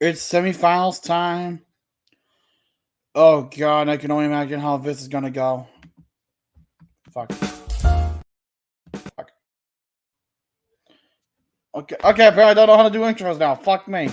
It's semifinals time. Oh god, I can only imagine how this is gonna go. Fuck. Fuck. Okay, apparently I don't know how to do intros now. Fuck me.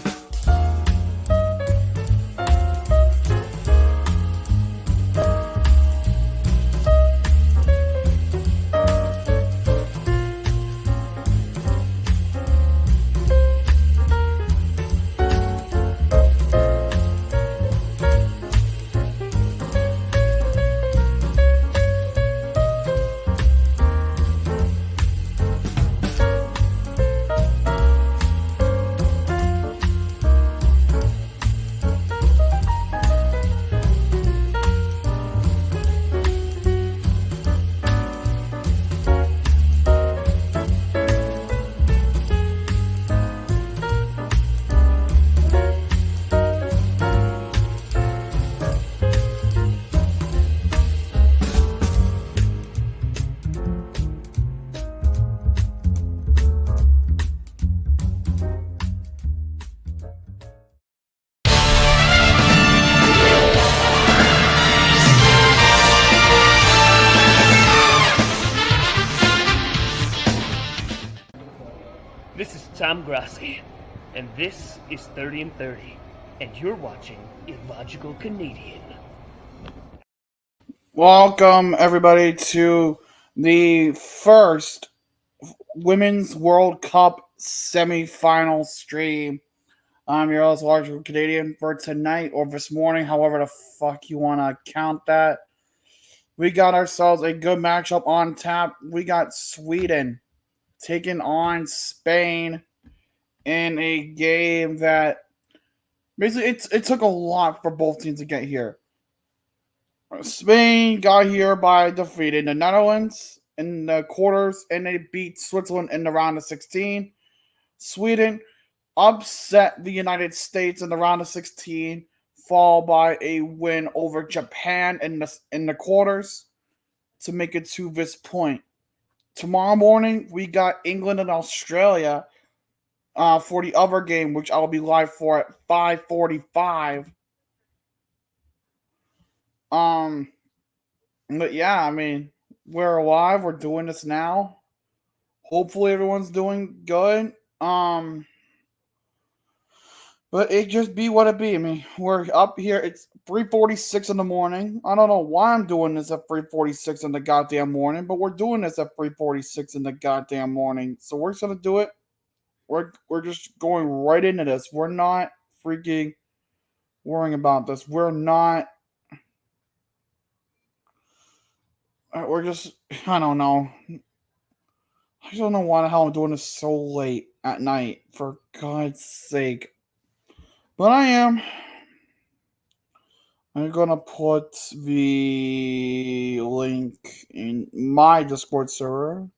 This is Tom Grassi, and this is 30 and 30, and you're watching Illogical Canadian. Welcome everybody to the first Women's World Cup semi-final stream. I'm your host, Illogical Canadian, for tonight or this morning, however the fuck you want to count that. We got ourselves a good matchup on tap. We got Sweden taking on Spain in a game that basically it took a lot for both teams to get here. Spain got here by defeating the Netherlands in the quarters, and they beat Switzerland in the round of 16. Sweden upset the United States in the round of 16, followed by a win over Japan in the quarters to make it to this point. Tomorrow morning, we got England and Australia for the other game, which I'll be live for at 5:45. But yeah, I mean, we're alive. We're doing this now. Hopefully, everyone's doing good. But it just be what it be. I mean, we're up here. It's 3:46 in the morning. I don't know why I'm doing this at 3:46 in the goddamn morning, but we're doing this at 3:46 in the goddamn morning. So we're just gonna do it. We're just going right into this. We're not freaking worrying about this. We're not. We're just. I don't know. I just don't know why the hell I'm doing this so late at night. For God's sake. But I am. I'm gonna put the link in my Discord server.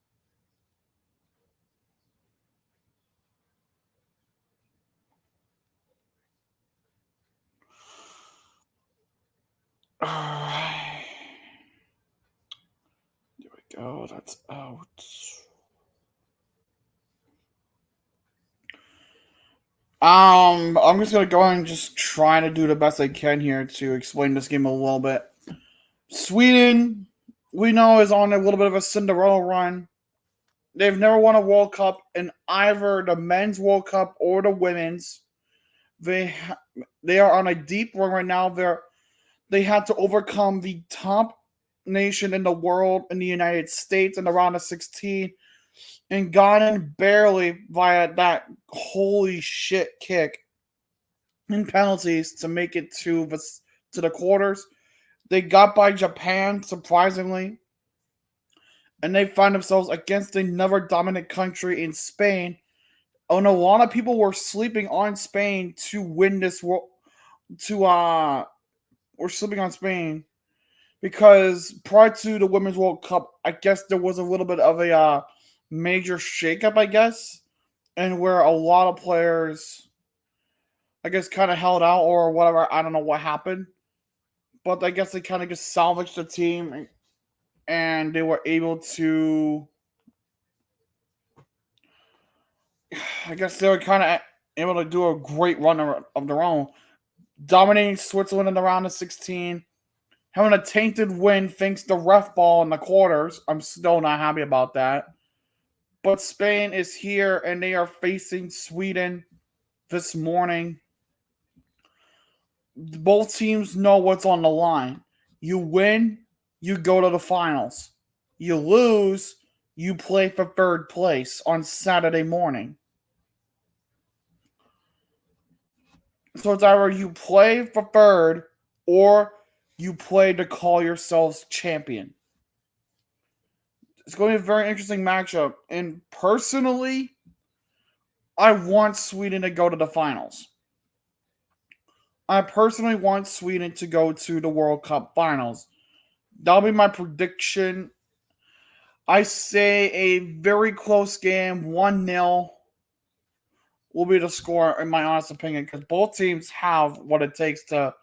Alright. There we go. That's out. I'm just gonna go and just try to do the best I can here to explain this game a little bit. Sweden, we know, is on a little bit of a Cinderella run. They've never won a World Cup in either the men's World Cup or the women's. They are on a deep run right now. They had to overcome the top nation in the world in the United States in the round of 16 and got in barely via that holy shit kick in penalties to make it to the quarters. They got by Japan, surprisingly, and they find themselves against another dominant country in Spain. And a lot of people were sleeping on Spain to win this world. We're sleeping on Spain because prior to the Women's World Cup, I guess there was a little bit of a major shakeup, I guess, and where a lot of players, I guess, kind of held out or whatever. I don't know what happened, but I guess they kind of just salvaged the team, and they were able to. I guess they were kind of able to do a great run of their own, dominating Switzerland in the round of 16, having a tainted win thanks to ref ball in the quarters. I'm still not happy about that. But Spain is here and they are facing Sweden this morning. Both teams know what's on the line. You win, you go to the finals. You lose, you play for third place on Saturday morning. So it's either you play for third or you play to call yourselves champion. It's going to be a very interesting matchup. And personally, I want Sweden to go to the finals. I personally want Sweden to go to the World Cup finals. That'll be my prediction. I say a very close game, 1-0 will be the score, in my honest opinion, because both teams have what it takes to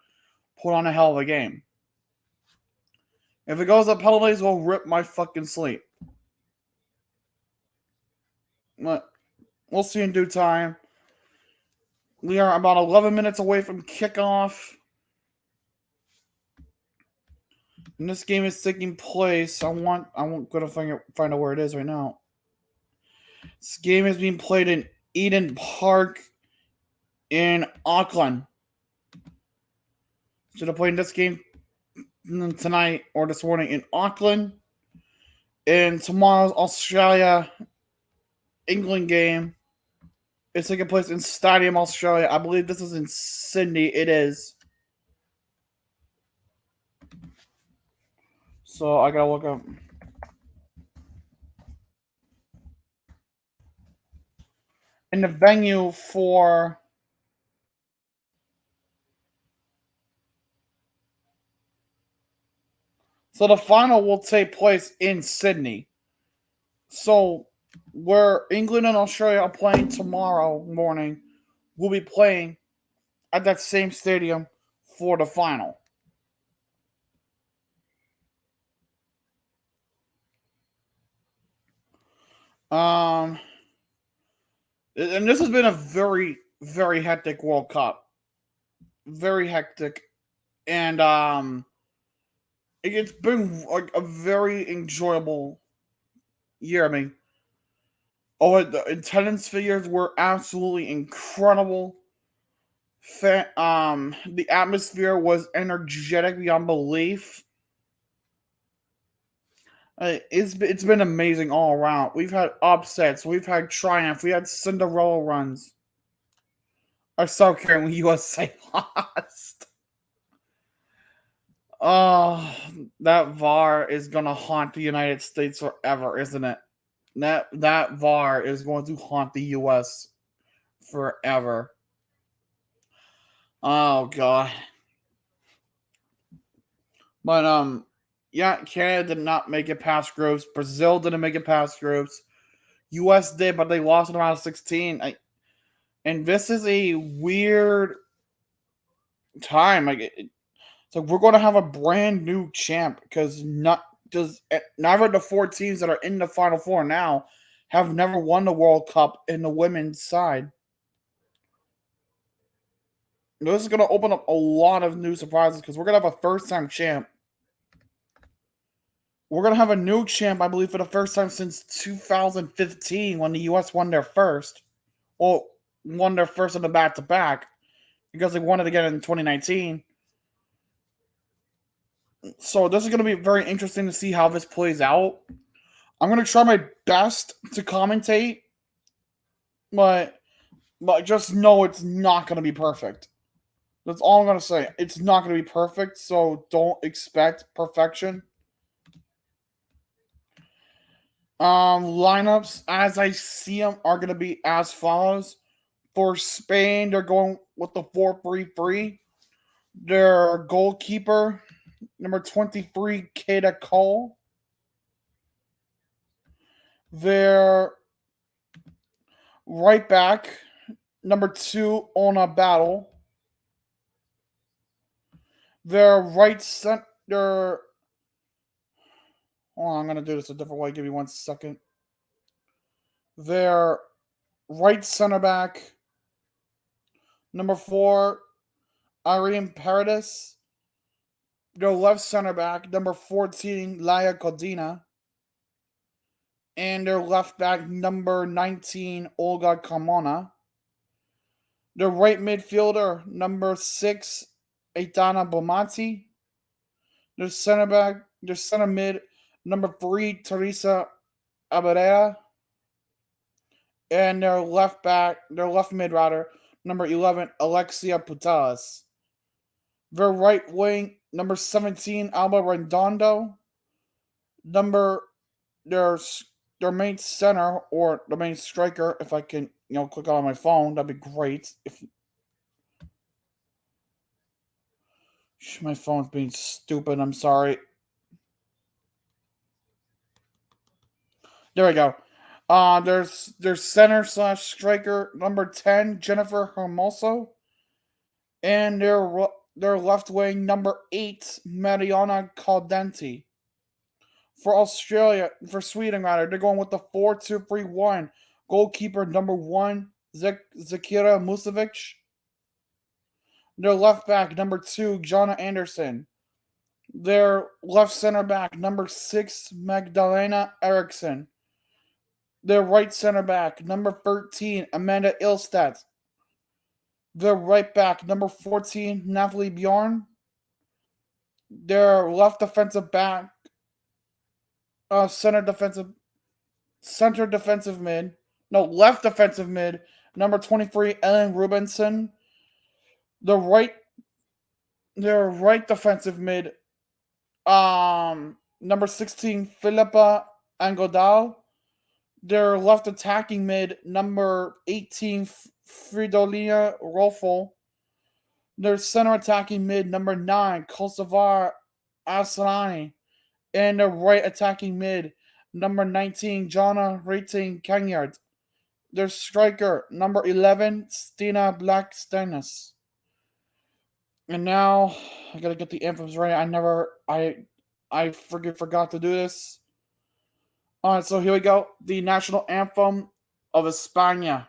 put on a hell of a game. If it goes to penalties, we'll rip my fucking sleep. But we'll see in due time. We are about 11 minutes away from kickoff. And this game is taking place. I won't go to find out where it is right now. This game is being played in Eden Park in Auckland. So they're playing this game tonight or this morning in Auckland. And tomorrow's Australia England game is taking place in Stadium Australia. I believe this is in Sydney. It is. So I gotta look up. And the venue for the final will take place in Sydney. So where England and Australia are playing tomorrow morning, we'll be playing at that same stadium for the final. And this has been a very, very hectic World Cup. Very hectic. And it's been like a very enjoyable year. I mean, the attendance figures were absolutely incredible. The atmosphere was energetic beyond belief. It's been amazing all around. We've had upsets, we've had triumph, we had Cinderella runs. I saw caring when USA lost. Oh, that VAR is gonna haunt the United States forever, isn't it? That VAR is going to haunt the US forever. Oh god. But yeah, Canada did not make it past groups. Brazil didn't make it past groups. US did, but they lost in round 16. And this is a weird time. So we're going to have a brand new champ because neither of the four teams that are in the Final Four now have never won the World Cup in the women's side. This is going to open up a lot of new surprises because we're going to have a first-time champ. We're going to have a new champ, I believe, for the first time since 2015 when the U.S. won their first. Well, won their first in the back-to-back because they won it again in 2019. So this is going to be very interesting to see how this plays out. I'm going to try my best to commentate, but just know it's not going to be perfect. That's all I'm going to say. It's not going to be perfect, so don't expect perfection. Lineups, as I see them, are going to be as follows. For Spain, they're going with the 4-3-3. Their goalkeeper, number 23, Keita Cole. Their right back, number 2, Ona Battle. Their right center. Hold on, I'm going to do this a different way. Give me 1 second. Their right center back, Number 4, Irene Paredes. Their left center back, number 14, Laia Codina. And their left back, number 19, Olga Carmona. Their right midfielder, number 6, Aitana Bomati. Their center mid, number 3, Teresa Abarera. And their left mid rather, number 11, Alexia Putellas. Their right wing, number 17, Alba Redondo. Number their their main center or the main striker, if I can, click on my phone, that'd be great. If my phone's being stupid, I'm sorry. There we go. There's center slash striker number 10, Jennifer Hermoso, and their left wing number 8, Mariana Caldenti. For Sweden rather, they're going with the 4-2-3-1. Goalkeeper number 1, Zakira Musovic. Their left back number 2, Jonna Anderson. Their left center back number 6, Magdalena Eriksson. Their right center back number 13, Amanda Ilstedt. Their right back number 14, Natalie Bjorn. Their left defensive back, left defensive mid, number 23, Ellen Rubenson. Their right defensive mid, number 16, Philippa Angodal. Their left attacking mid, number 18, Fridolina Rolfo. Their center attacking mid, number 9, Kosovar Aslani. And their right attacking mid, number 19, Jonna Rating Kanyard. Their striker, number 11, Stina Blackstenis. And now, I gotta get the anthems right. I forgot to do this. Alright, so here we go. The national anthem of España.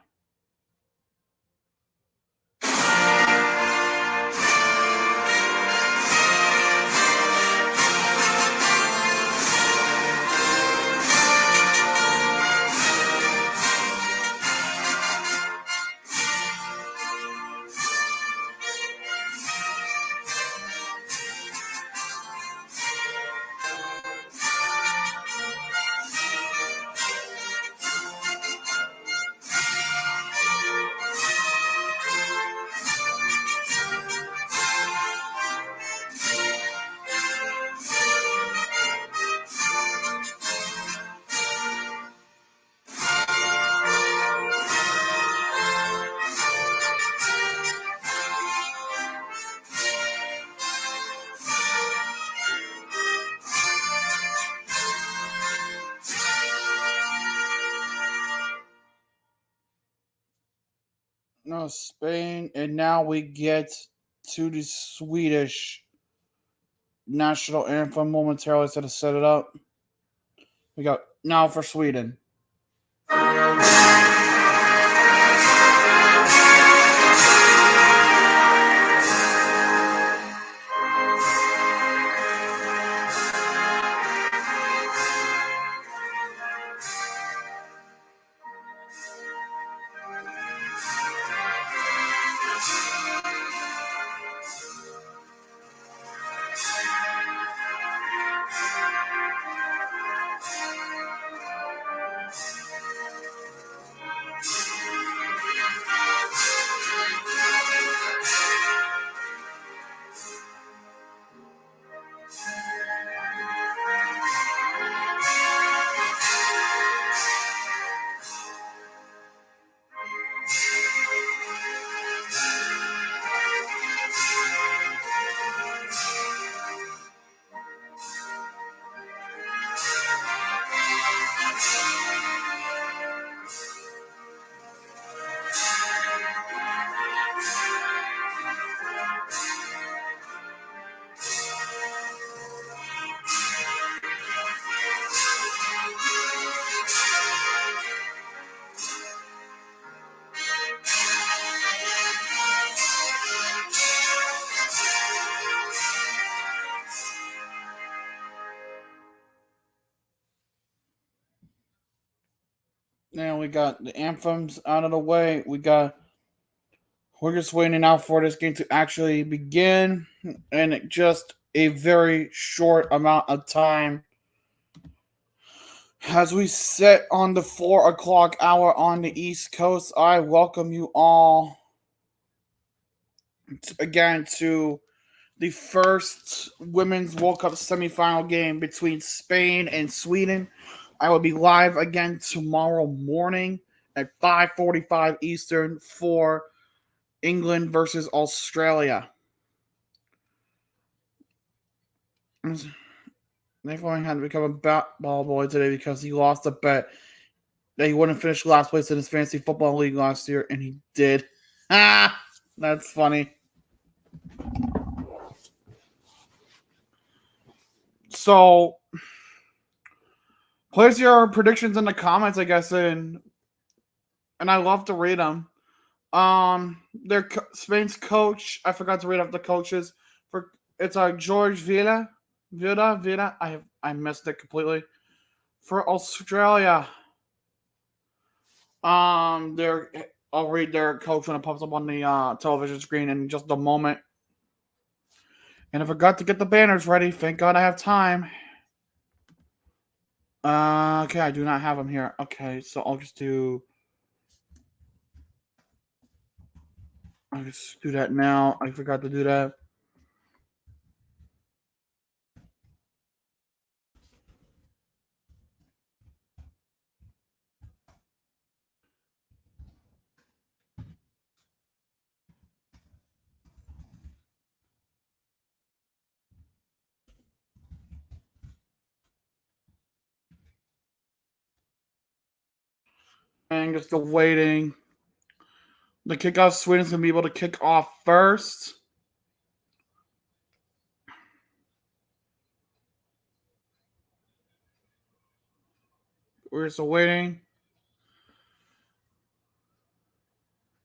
No, Spain, and now we get to the Swedish national anthem momentarily. So to set it up, we go now for Sweden. Now we got the anthems out of the way. We're just waiting out for this game to actually begin, and just a very short amount of time as we sit on the 4 o'clock hour on the East Coast. I welcome you all again to the first Women's World Cup semifinal game between Spain and Sweden. I will be live again tomorrow morning at 5:45 Eastern for England versus Australia. Nathan had to become a ball boy today because he lost a bet that he wouldn't finish last place in his fantasy football league last year, and he did. Ah, that's funny. So, place your predictions in the comments, I guess, and I love to read them. Their Spain's coach, I forgot to read off the coaches. It's George Villa. I missed it completely. For Australia, I'll read their coach when it pops up on the television screen in just a moment. And I forgot to get the banners ready. Thank God I have time. Okay, I do not have them here. Okay, so I'll just do that now. I forgot to do that. And just still waiting. The kickoff, Sweden's going to be able to kick off first. We're still waiting.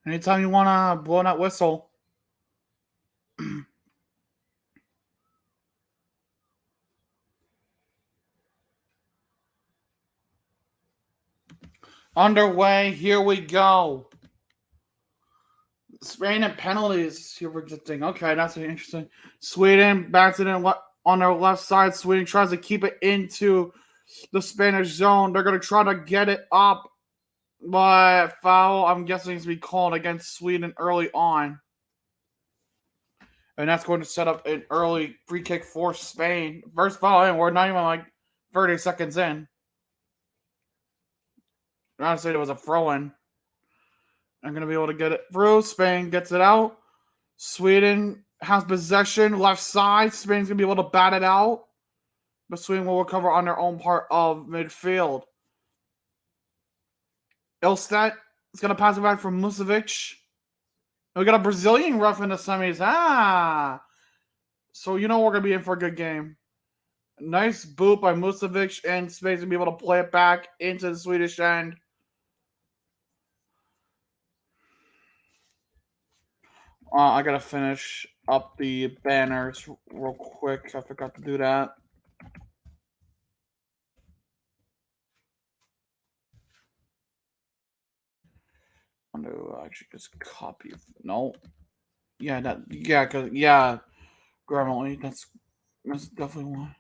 Anytime you want to blow that whistle. Underway. Here we go. Spain and penalties. Here we're just thinking, okay, that's interesting. Sweden backs it in on their left side. Sweden tries to keep it into the Spanish zone. They're going to try to get it up. But foul, I'm guessing, is to be called against Sweden early on. And that's going to set up an early free kick for Spain. First foul in, we're not even like 30 seconds in. Honestly, it was a throw-in. I'm going to be able to get it through. Spain gets it out. Sweden has possession, left side. Spain's going to be able to bat it out. But Sweden will recover on their own part of midfield. Ilstedt is going to pass it back from Musovic. We got a Brazilian ref in the semis. So you know we're going to be in for a good game. Nice boot by Musovic, and Spain's going to be able to play it back into the Swedish end. I got to finish up the banners real quick. I forgot to do that. I'm going to actually just copy. No. Yeah, Grammarly. That's definitely one.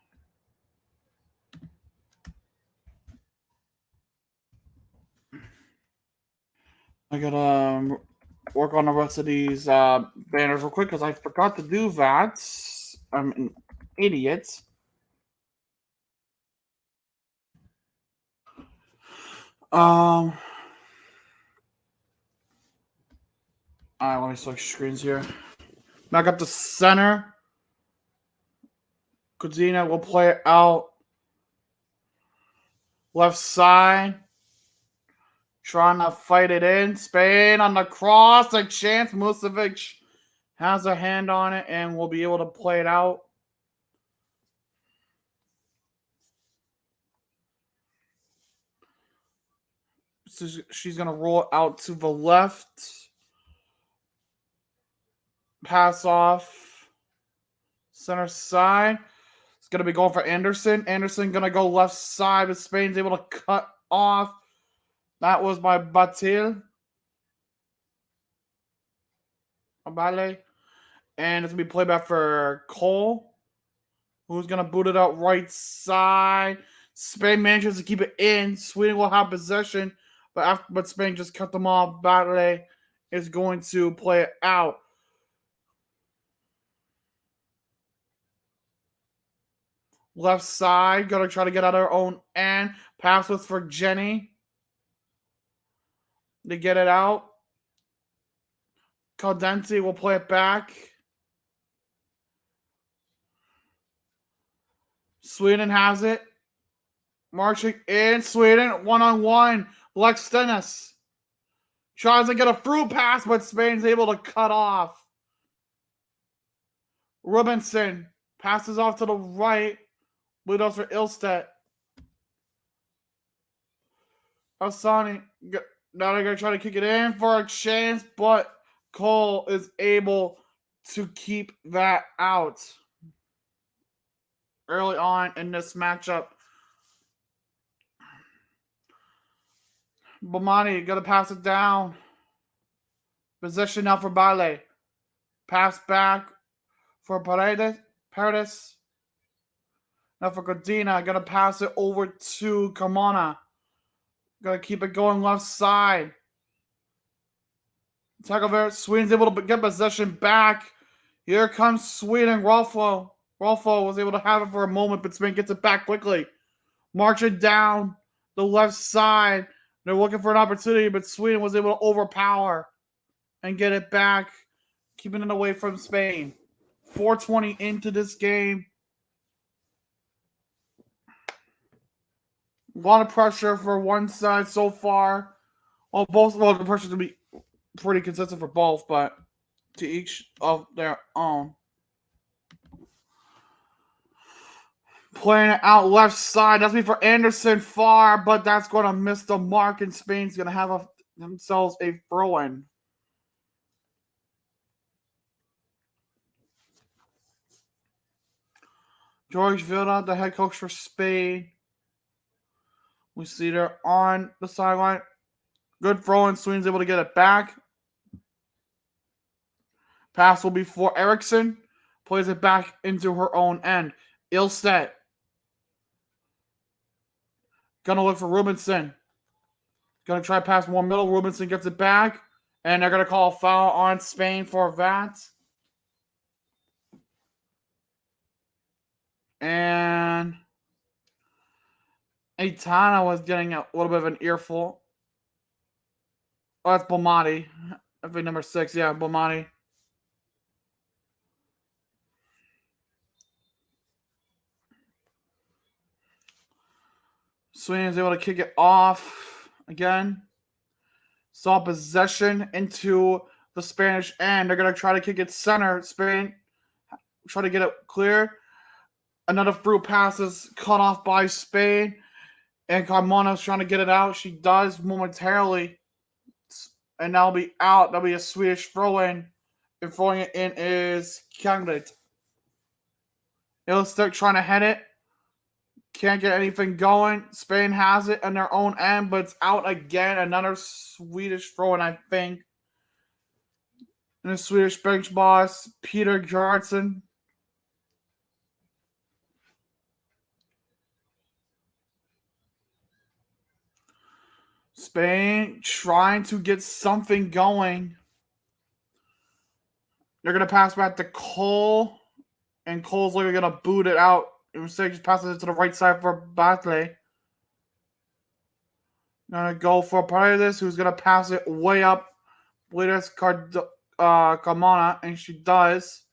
I gotta work on the rest of these banners real quick because I forgot to do that. I'm an idiot. Alright, let me switch screens here. Back up to center. Kuzina will play it out. Left side. Trying to fight it in. Spain on the cross. A chance. Musovic has a hand on it and will be able to play it out. So she's going to roll it out to the left. Pass off. Center side. It's going to be going for Anderson. Anderson going to go left side, but Spain's able to cut off. That was by Batil. Abale. And it's going to be played back for Cole, who's going to boot it out right side. Spain manages to keep it in. Sweden will have possession, but Spain just cut them off. Batle is going to play it out. Left side, going to try to get out of her own end. Pass with for Jenny. They get it out. Caldenti will play it back. Sweden has it. Marching in. Sweden, one-on-one. Lex Stennis tries to get a through pass, but Spain's able to cut off. Rubinson passes off to the right. Lead for Ilstedt. Asani. Now they're going to try to kick it in for a chance, but Cole is able to keep that out early on in this matchup. Bomani got to pass it down. Possession now for Bale. Pass back for Paredes. Now for Godina. Got to pass it over to Carmona. Got to keep it going left side. Tagover. Sweden's able to get possession back. Here comes Sweden. Rolfo was able to have it for a moment, but Spain gets it back quickly. Marching down the left side. They're looking for an opportunity, but Sweden was able to overpower and get it back, keeping it away from Spain. 4:20 into this game. A lot of pressure for one side so far. Well, the pressure's going to be pretty consistent for both, but to each of their own. Playing it out left side. That's me for Anderson far, but that's going to miss the mark, and Spain's going to have themselves a throw-in. George Vilda, the head coach for Spain. We see they're on the sideline. Good throw-in. Sweden's able to get it back. Pass will be for Eriksson. Plays it back into her own end. Ilstedt. Gonna look for Rubinson. Gonna try to pass more middle. Rubinson gets it back. And they're gonna call a foul on Spain for that. And Aitana was getting a little bit of an earful. Oh, that's Bomati. I think number 6. Yeah, Bomati. Sweden's able to kick it off again. Saw possession into the Spanish end. They're going to try to kick it center. Spain try to get it clear. Another through pass is cut off by Spain. And Carmona's trying to get it out. She does momentarily. And that'll be out. That'll be a Swedish throw-in. And throwing it in is Kanglet. They'll start trying to head it. Can't get anything going. Spain has it on their own end, but it's out again. Another Swedish throw-in, I think. And the Swedish bench boss, Peter Gerhardsen. Spain trying to get something going. They're going to pass back to Cole. And Cole's literally going to boot it out. Instead, just passes it to the right side for Batley. Gonna go for Paredes, who's gonna pass it way up. Paredes Carmona, and she does.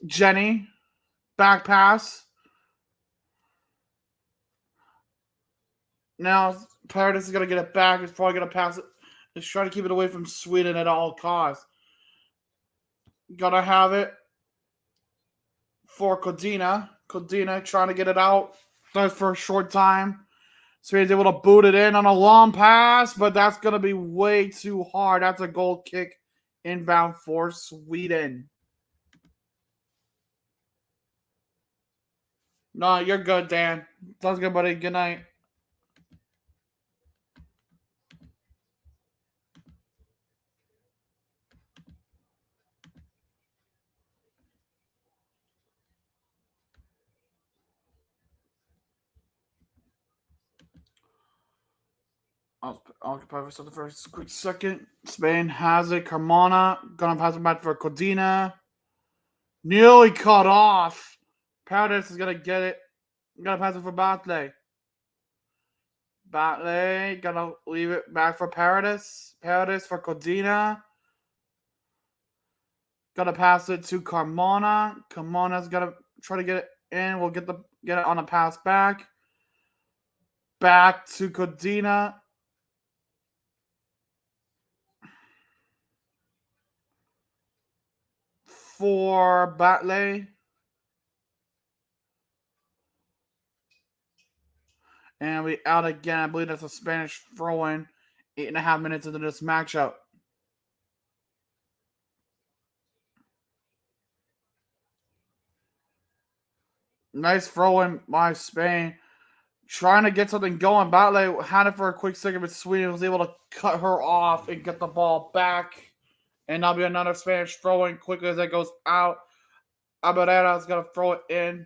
Jenny, back pass. Now Paredes is gonna get it back. He's probably gonna pass it. Just try to keep it away from Sweden at all costs. Gotta have it for Kodina. Kodina trying to get it out. Does for a short time. So he's able to boot it in on a long pass, but that's going to be way too hard. That's a goal kick inbound for Sweden. No, you're good, Dan. Sounds good, buddy. Good night. I'll occupy for a quick second. Spain has it. Carmona gonna pass it back for Codina. Nearly cut off. Paradis is gonna get it. Gonna pass it for Batley. Batley gonna leave it back for Paradis. Paradis for Codina. Gonna pass it to Carmona. Carmona's gonna try to get it in. We'll get it on a pass back. Back to Codina. For Batley. And we out again. I believe that's a Spanish throw-in. 8.5 minutes into this matchup. Nice throw-in by Spain. Trying to get something going. Batley had it for a quick second, but Sweden was able to cut her off and get the ball back. And that'll be another Spanish throw-in quickly as it goes out. Abarera is going to throw it in.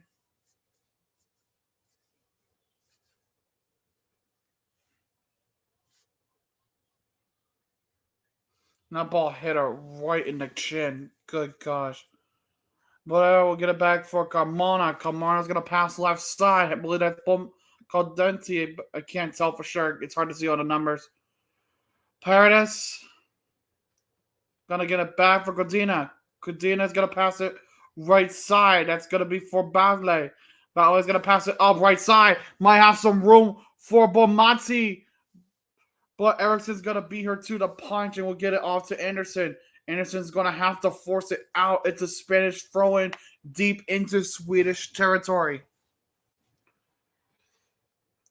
And that ball hit her right in the chin. Good gosh. But we'll get it back for Carmona. Carmona's going to pass left side. I believe that's Caldenti. I can't tell for sure. It's hard to see all the numbers. Paradis. Going to get it back for Codina. Codina's going to pass it right side. That's going to be for Batley. Batley's going to pass it up right side. Might have some room for Bomati. But Ericsson's going to beat her to the punch and we'll get it off to Anderson. Anderson's going to have to force it out. It's a Spanish throw-in deep into Swedish territory.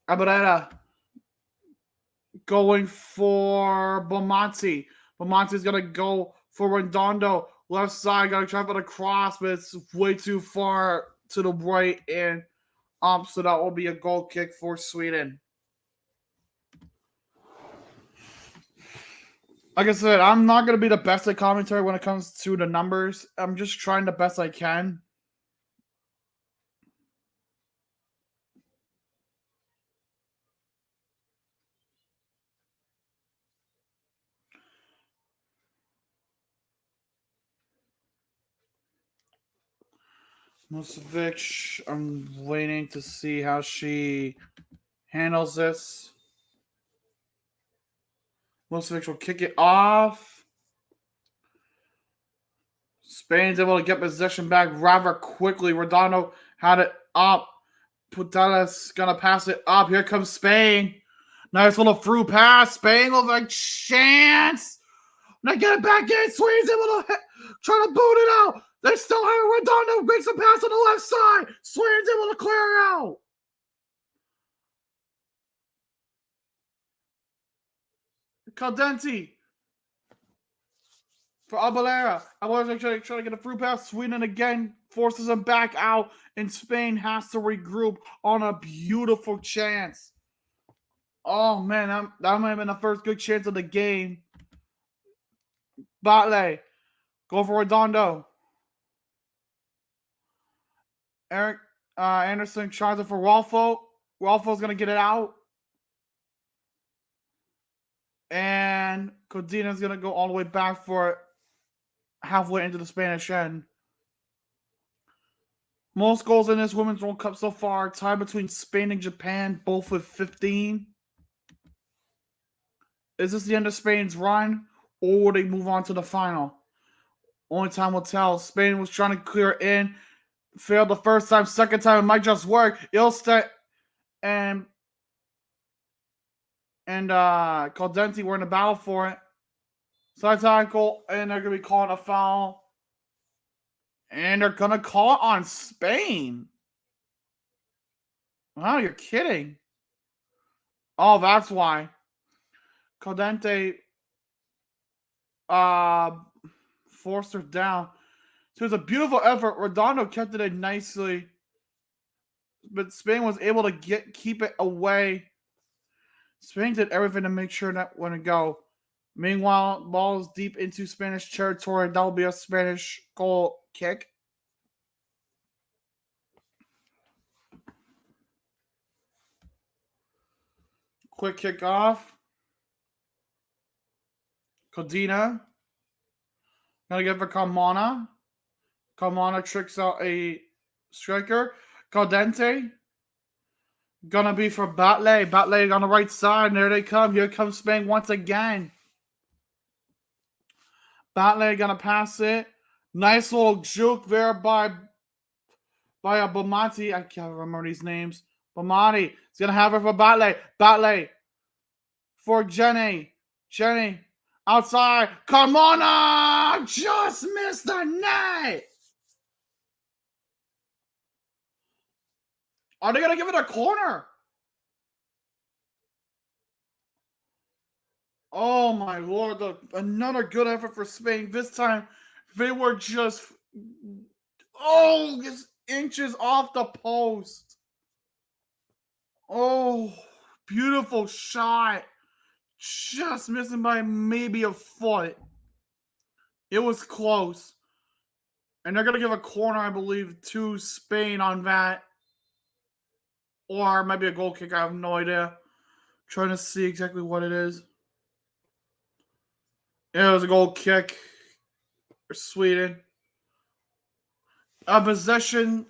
Abarera going for Bomati. Bomati's going to go for Redondo. Left side, going to try for the cross, but it's way too far to the right and up. So that will be a goal kick for Sweden. Like I said, I'm not going to be the best at commentary when it comes to the numbers. I'm just trying the best I can. Musovic, I'm waiting to see how she handles this. Musovic will kick it off. Spain's able to get possession back rather quickly. Redondo had it up. Putela's gonna pass it up. Here comes Spain. Nice little through pass. Spain with a chance. Now get it back in. Sweden's able to try to boot it out. They still have Redondo. Makes a pass on the left side. Sweden's able to clear it out. Caldenti for Abalera. Abalera trying to get a through pass. Sweden again forces him back out, and Spain has to regroup on a beautiful chance. Oh man, that might have been the first good chance of the game. Batley, go for Redondo. Eric Anderson tries it for Rolfo. Rolfo's gonna get it out. And Codina's gonna go all the way back for it halfway into the Spanish end. Most goals in this Women's World Cup so far, tied between Spain and Japan, both with 15. Is this the end of Spain's run, or will they move on to the final? Only time will tell. Spain was trying to clear in, failed the first time, second time it might just work. Ilstedt and Caldenti were in the battle for it. Side tackle, and they're gonna be calling a foul. And they're gonna call it on Spain. Wow, you're kidding. Oh, that's why. Caldente forced her down. So it was a beautiful effort. Redondo kept it in nicely. But Spain was able to keep it away. Spain did everything to make sure that wouldn't go. Meanwhile, ball is deep into Spanish territory. That will be a Spanish goal kick. Quick kick off. Codina. Gonna get for Carmona. Carmona tricks out a striker. Caldente. Gonna be for Batley. Batley on the right side. And there they come. Here comes Spain once again. Batley gonna pass it. Nice little juke there by a Bomati. I can't remember these names. Bomati. He's gonna have it for Batley. Batley for Jenny. Jenny outside. Carmona just missed the net. Are they gonna give it a corner? Oh my lord! Another good effort for Spain. This time they were just just inches off the post. Oh, beautiful shot. Just missing by maybe a foot. It was close. And they're going to give a corner, I believe, to Spain on that. Or maybe a goal kick. I have no idea. Trying to see exactly what it is. It was a goal kick for Sweden. Possession,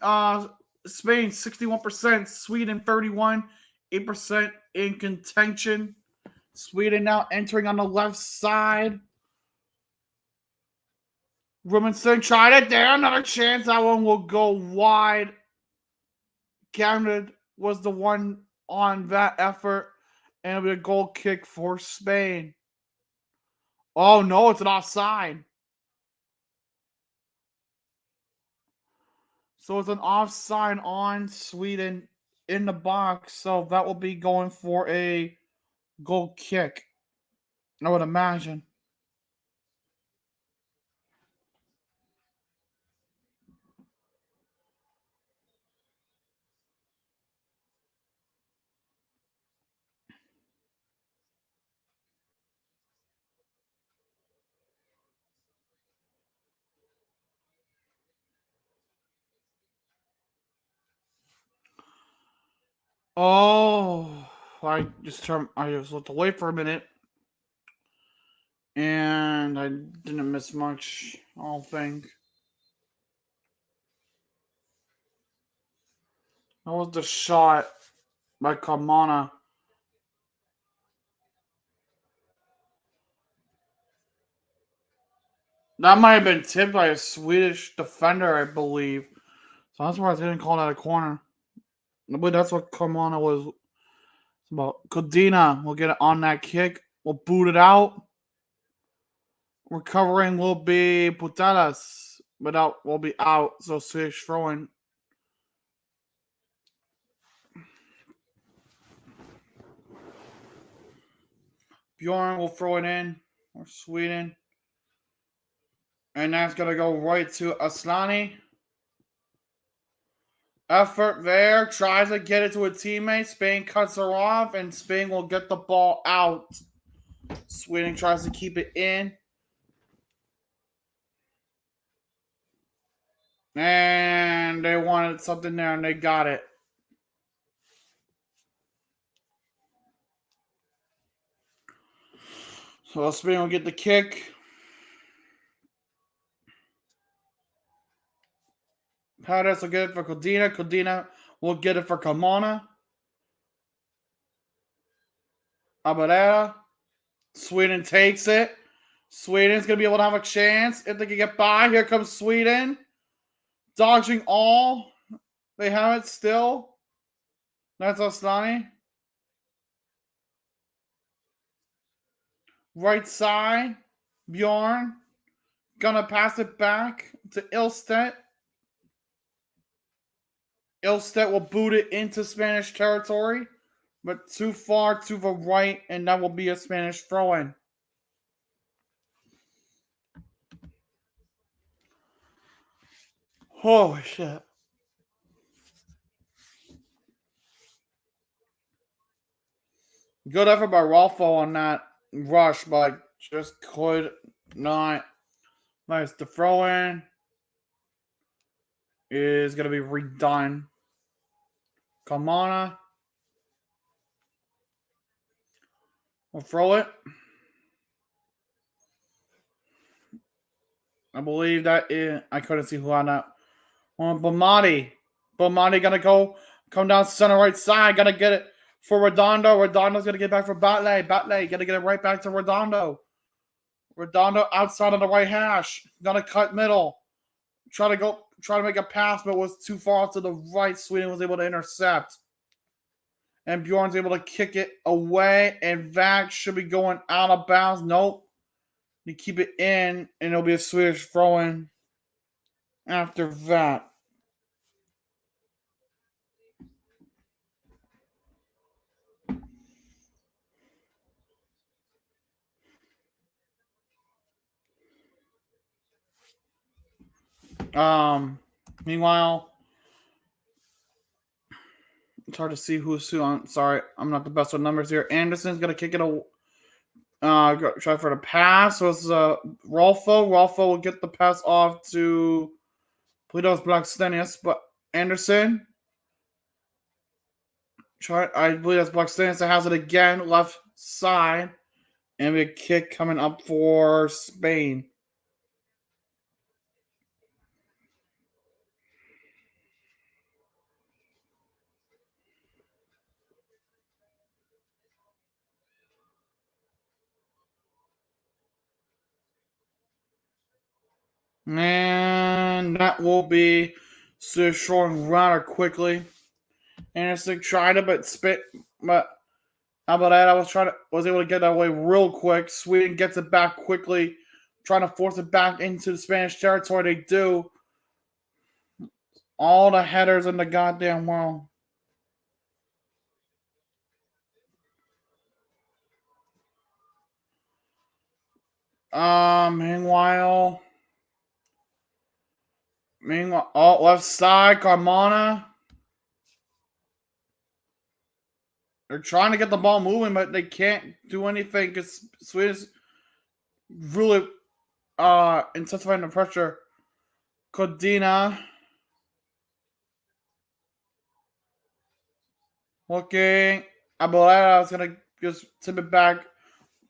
Spain 61%, Sweden 31%, 8% in contention. Sweden now entering on the left side. Rubenson tried it there. Another chance. That one will go wide. Cameron was the one on that effort. And it'll be a goal kick for Spain. Oh, no, it's an offside. So it's an offside on Sweden in the box. So that will be going for a goal kick, I would imagine. Oh, I just looked away for a minute. And I didn't miss much, I don't think. That was the shot by Kamana. That might have been tipped by a Swedish defender, I believe. So that's why I didn't call that a corner. But that's what Kamana was about. Codina will get it on that kick. We'll boot it out. Recovering will be Putelas. But out will be out. So Swedish throwing. Bjorn will throw it in for Sweden. And that's going to go right to Aslani. Effort there. Tries to get it to a teammate. Spain cuts her off. And Spain will get the ball out. Sweden tries to keep it in. And they wanted something there. And they got it. So Spain will get the kick. Paredes will get it for Codina. Codina will get it for Camona. Abarera. Sweden takes it. Sweden's going to be able to have a chance if they can get by. Here comes Sweden. Dodging all. They have it still. That's Aslani. Right side. Bjorn. Gonna pass it back to Ilstedt. Ilstedt will boot it into Spanish territory, but too far to the right, and that will be a Spanish throw-in. Holy shit. Good effort by Rolfo on that rush, but just could not. Nice. The throw-in is going to be redone. Kamana will throw it. I believe that is. I couldn't see who on that. Bomati. Bomati gonna come down center right side. Gotta get it for Redondo. Redondo's gonna get back for Batley. Batley gotta get it right back to Redondo. Redondo outside of the right hash. Gonna cut middle. Try to make a pass, but was too far to the right. Sweden was able to intercept. And Bjorn's able to kick it away. And Vac should be going out of bounds. Nope. You keep it in, and it'll be a Swedish throw-in after that. Meanwhile, it's hard to see who's who. I'm sorry, I'm not the best with numbers here. Anderson's gonna kick it try for the pass. So it's Rolfo. Rolfo will get the pass off to Plitos Blackstenius, but Anderson. I believe that's Blackstenius that has it again, left side. And a kick coming up for Spain. And that will be showing rather quickly. Anderson tried it, but how about that? Was able to get that away real quick. Sweden gets it back quickly, trying to force it back into the Spanish territory. They do. All the headers in the goddamn world. Meanwhile, left side, Carmona. They're trying to get the ball moving, but they can't do anything because Sweden's really intensifying the pressure. Codina. Looking. Abolera is going to just tip it back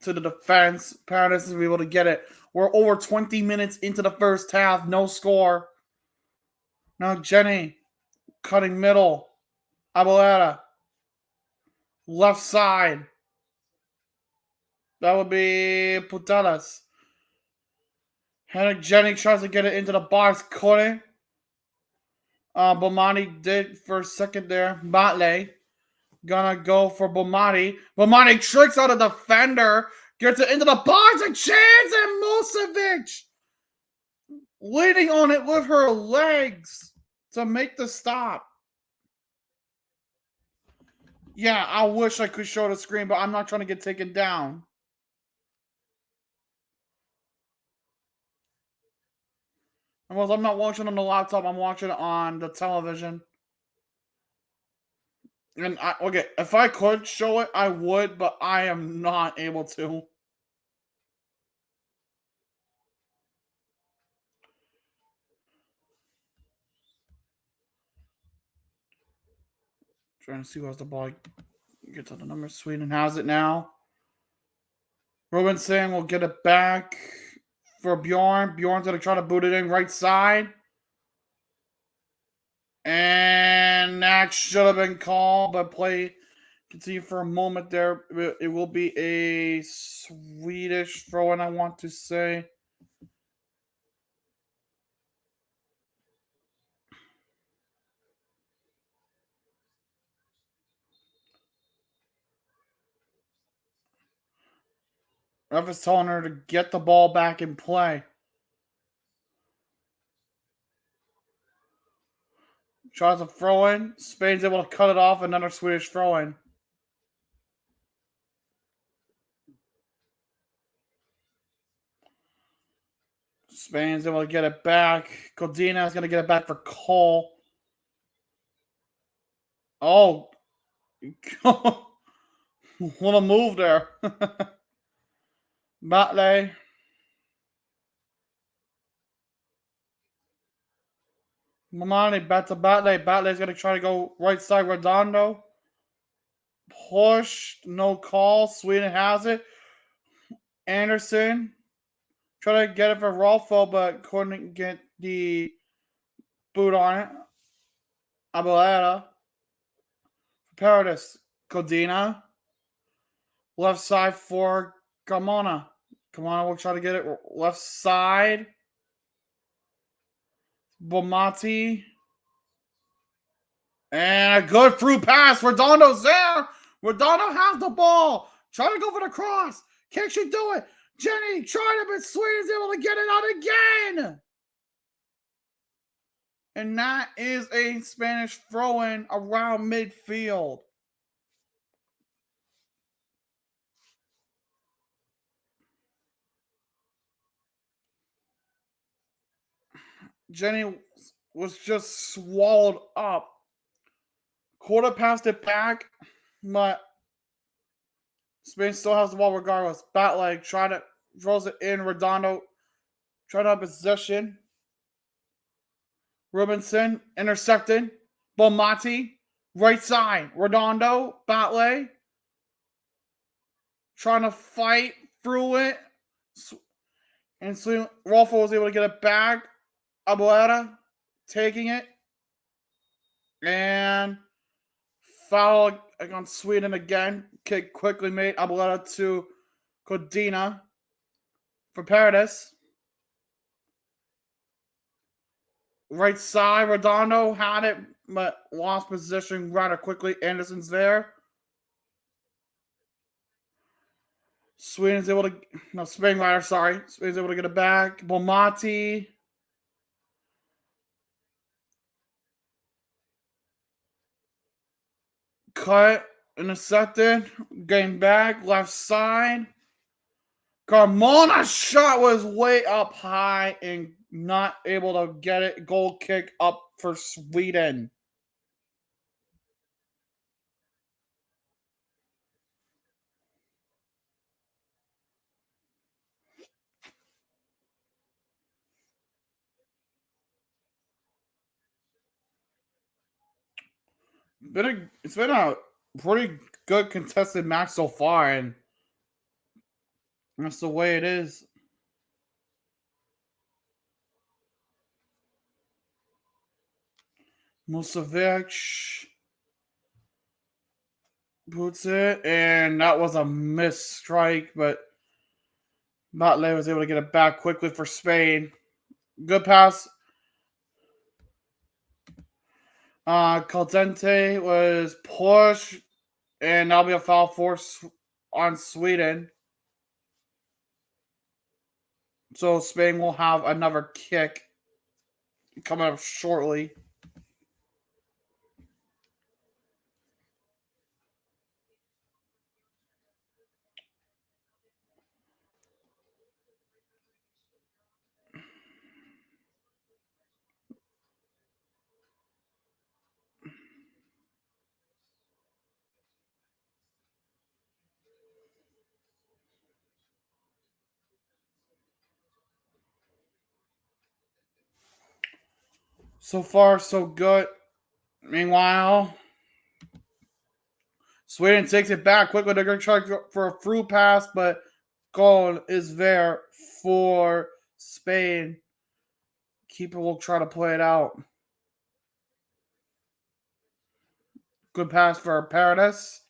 to the defense. Paradise will be able to get it. We're over 20 minutes into the first half. No score. Now Jenny cutting middle. Abolera. Left side. That would be Putelas. Henrik Jenny tries to get it into the box. Couldn't. Bomani did for a second there. Batley. Gonna go for Bomani. Bomani tricks out a defender. Gets it into the box. A chance and Musovic leaning on it with her legs to make the stop. Yeah, I wish I could show the screen, but I'm not trying to get taken down. Well, I'm not watching on the laptop. I'm watching it on the television. And okay, if I could show it, I would, but I am not able to. Trying to see who has the ball. Get to the number. Sweden has it now. Robinson will get it back for Bjorn. Bjorn's going to try to boot it in right side. And that should have been called, but play continue for a moment there. It will be a Swedish throw-in, I want to say. Ref is telling her to get the ball back in play. Tries a throw-in. Spain's able to cut it off. Another Swedish throw-in. Spain's able to get it back. Codina is going to get it back for Cole. Oh. What a move there. Batley. Mamani back to Batley. Batley's going to try to go right side Redondo. Push. No call. Sweden has it. Anderson Try to get it for Rolfo, but couldn't get the boot on it. Abuela. Paradis. Codina. Left side for Kamana. Kamana will try to get it left side. Bomati. And a good through pass. Redondo's there. Redondo has the ball. Trying to go for the cross. Can she do it? Jenny tried it, but Sweden's able to get it out again. And that is a Spanish throw-in around midfield. Jenny was just swallowed up. Quarter passed it back, but Spain still has the ball regardless. Bat leg, throws it in. Redondo, trying to have possession. Robinson, intercepted. Bomati, right side. Redondo, Batley, trying to fight through it. And Rolfo was able to get it back. Abuela taking it. And foul against Sweden again. Kick quickly made. Abuela to Codina for Paradis. Right side, Redondo had it, but lost position rather quickly. Anderson's there. Sweden's able to, no, Spain rider, sorry. Sweden's able to get it back. Bomati. Cut, intercepted. Getting back, left side. Carmona's shot was way up high and not able to get it. Goal kick up for Sweden. It's been a pretty good contested match so far, and that's the way it is. Musovic boots it, and that was a missed strike, but Batley was able to get it back quickly for Spain. Good pass. Caldente was pushed, and that'll be a foul force on Sweden. So Spain will have another kick coming up shortly. So far, so good. Meanwhile, Sweden takes it back quickly. They're going to try for a through pass, but goal is there for Spain. Keeper will try to play it out. Good pass for Paradis.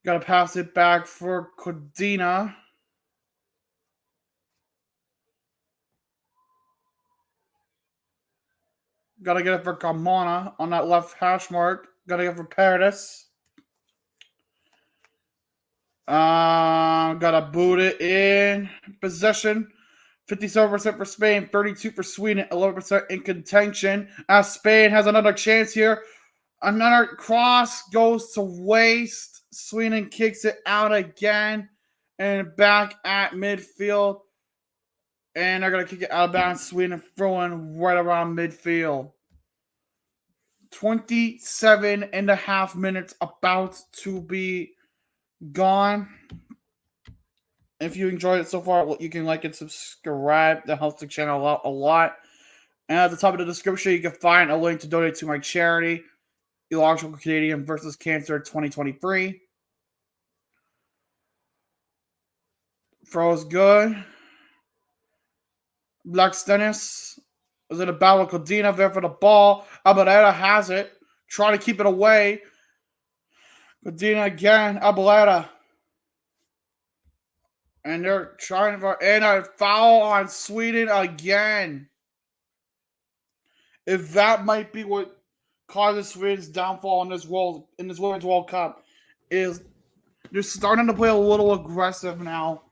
Got to pass it back for Codina. Got to get it for Kamana on that left hash mark. Got to get it for Paradis. Got to boot it in. Possession. 57% for Spain, 32% for Sweden, 11% in contention. As Spain has another chance here. Another cross goes to waste. Sweden kicks it out again. And back at midfield. And they're going to kick it out of bounds. Sweden throwing right around midfield. 27 and a half minutes about to be gone. If you enjoyed it so far, you can like and subscribe. That helps the channel out a lot. And at the top of the description, you can find a link to donate to my charity, Illogical Canadian versus Cancer 2023. Throw is good. Lex Dennis is in a battle with Codina there for the ball. Abaleta has it. Trying to keep it away. Codina again. Abaleta. And they're trying for and a foul on Sweden again. If that might be what causes Sweden's downfall in this Women's World Cup, is they're starting to play a little aggressive now.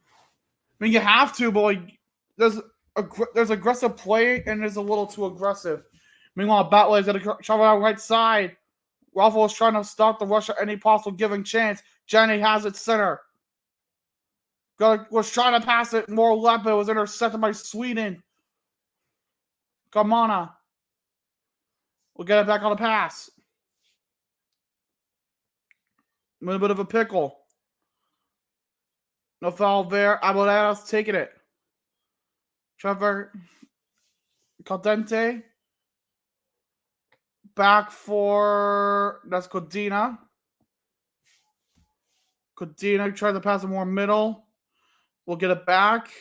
I mean, you have to, but like there's aggressive play and there's a little too aggressive. Meanwhile, Battley's at the travel out right side. Raffle is trying to stop the rush at any possible given chance. Jenny has it center. Was trying to pass it more left, but it was intercepted by Sweden. Kamana will get it back on the pass. A little bit of a pickle. No foul there. Abuela's taking it. Trevor Caldente. Back for that's Codina. Codina tries to pass it more middle. We'll get it back.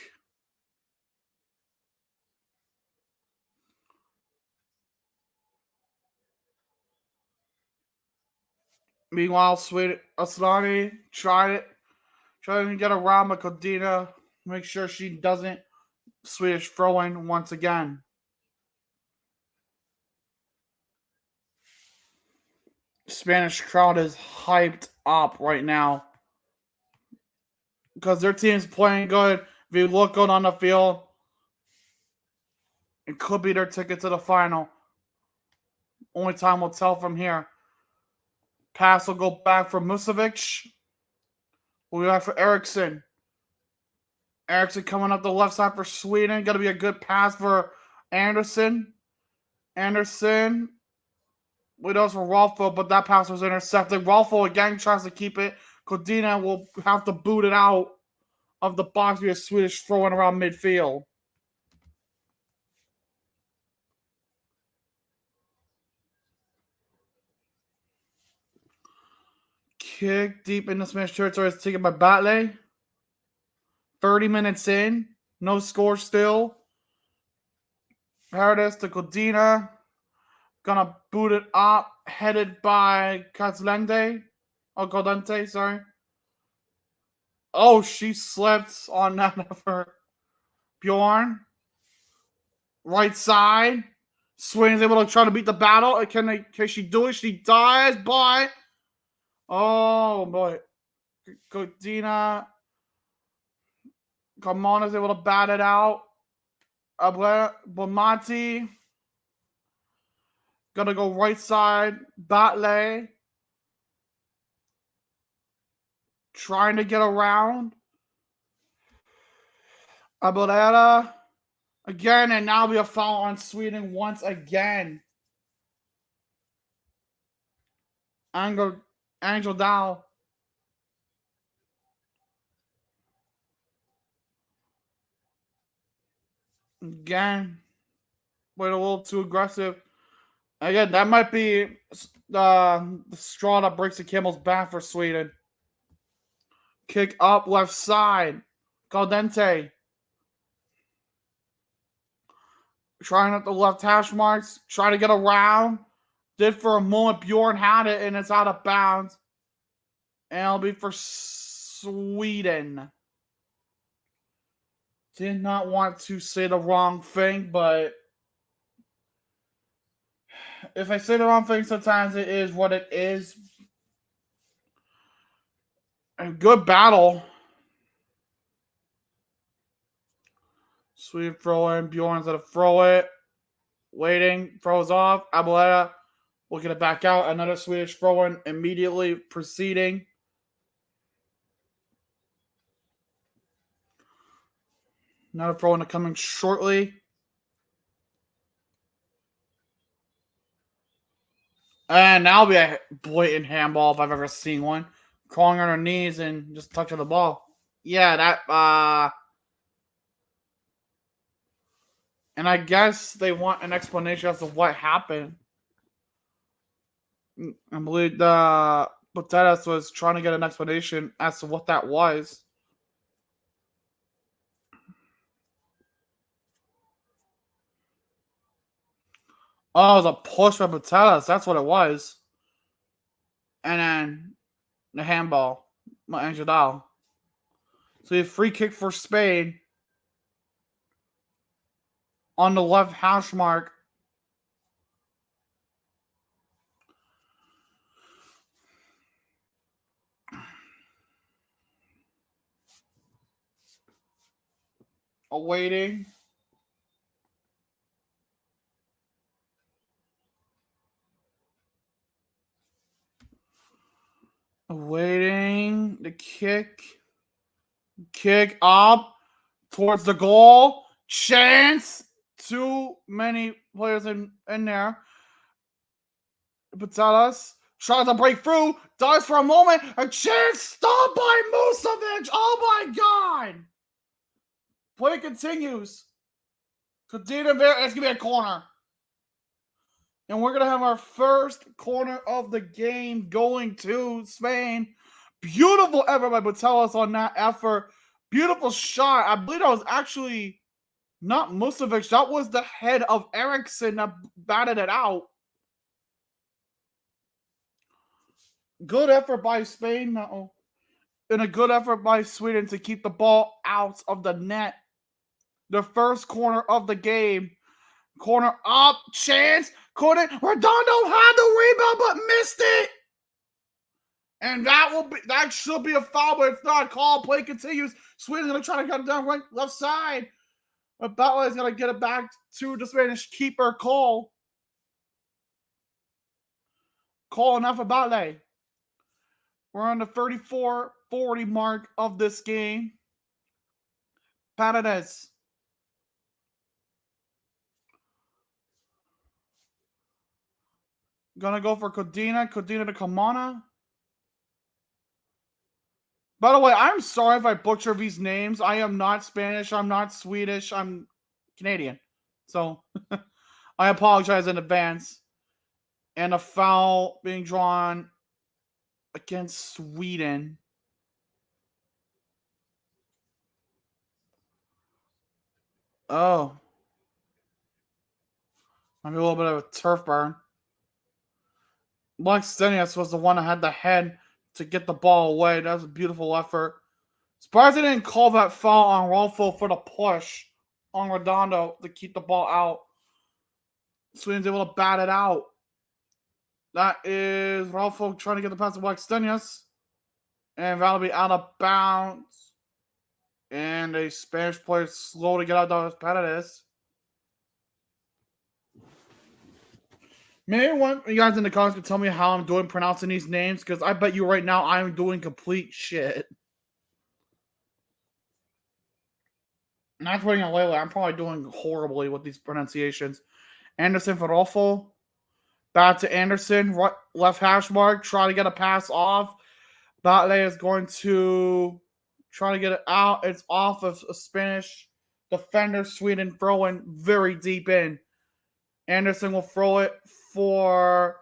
Meanwhile, Sweden Aslani trying to get around but Codina. Make sure she doesn't. Swedish throw-in once again. Spanish crowd is hyped up right now because their team's playing good. If you look good on the field, it could be their ticket to the final. Only time will tell from here. Pass will go back for Musovic. We'll be back for Eriksson. Eriksson coming up the left side for Sweden. Got to be a good pass for Anderson. Anderson. Wait, that was for Rolfo, but that pass was intercepted. Rolfo again tries to keep it. Codina will have to boot it out of the box via Swedish throwing around midfield. Kick deep into Spanish territory is taken by Batley. 30 minutes in. No score still. Paradis to Codina. Gonna boot it up. Headed by Caldente. Oh, Caldente, sorry. Oh, she slipped on that effort. Bjorn. Right side. Swain's able to try to beat the battle. Can she do it? She does, but oh boy. Codina. Kamon is able to bat it out. Bomati. Gonna go right side. Batley. Trying to get around. Abaleta. Again, and now be a foul on Sweden once again. Angel Dow. Again. Wait, a little too aggressive. Again, that might be the straw that breaks the camel's back for Sweden. Kick up left side. Caldente. Trying at the left hash marks. Trying to get around. Did for a moment. Bjorn had it and it's out of bounds. And it'll be for Sweden. Did not want to say the wrong thing, but if I say the wrong thing, sometimes it is what it is. A good battle. Sweden throw in. Bjorn's gonna throw it. Waiting. Throws off. Abaleta will get it back out. Another Swedish throw in immediately proceeding. Another throw in coming shortly. And that'll be a blatant handball if I've ever seen one. Crawling on her knees and just touching the ball. Yeah, that and I guess they want an explanation as to what happened. I believe the Potetas was trying to get an explanation as to what that was. Oh, it was a push by Batelas. That's what it was. And then the handball. My Angel. So a free kick for Spain on the left hash mark. Awaiting. Awaiting the kick. Kick up towards the goal. Chance. Too many players in there. Patelas tries to break through. Dives for a moment. A chance. Stopped by Musovic. Oh my God. Play continues. Kadina there. It's going to be a corner. And we're going to have our first corner of the game going to Spain. Beautiful effort by Batelas on that effort. Beautiful shot. I believe that was actually not Musovic. That was the head of Eriksson that batted it out. Good effort by Spain. No. And a good effort by Sweden to keep the ball out of the net. The first corner of the game. Corner up. Chance. Couldn't. Redondo had the rebound but missed it. And that should be a foul, but it's not called. Play continues. Sweden's going to try to get it down right left side. But Butler is going to get it back to the Spanish keeper, Cole. Cole enough for Butler. We're on the 34-40 mark of this game. Paredes. Gonna go for Codina. Codina to Kamana. By the way, I'm sorry if I butcher these names. I am not Spanish. I'm not Swedish. I'm Canadian. So, I apologize in advance. And a foul being drawn against Sweden. Oh. Maybe a little bit of a turf burn. Mike Stenius was the one that had the head to get the ball away. That was a beautiful effort. Surprised they didn't call that foul on Rolfo for the push on Redondo to keep the ball out. Sweden's able to bat it out. That is Rolfo trying to get the pass to Mike Stenius. And that'll be out of bounds. And a Spanish player slow to get out of Paredes. Maybe one of you guys in the comments can tell me how I'm doing pronouncing these names, because I bet you right now I'm doing complete shit. Not putting it lately, I'm probably doing horribly with these pronunciations. Anderson for Rolfo. Back to Anderson, right, left hash mark, try to get a pass off. Batley is going to try to get it out. It's off of a Spanish defender. Sweden throwing very deep in. Anderson will throw it for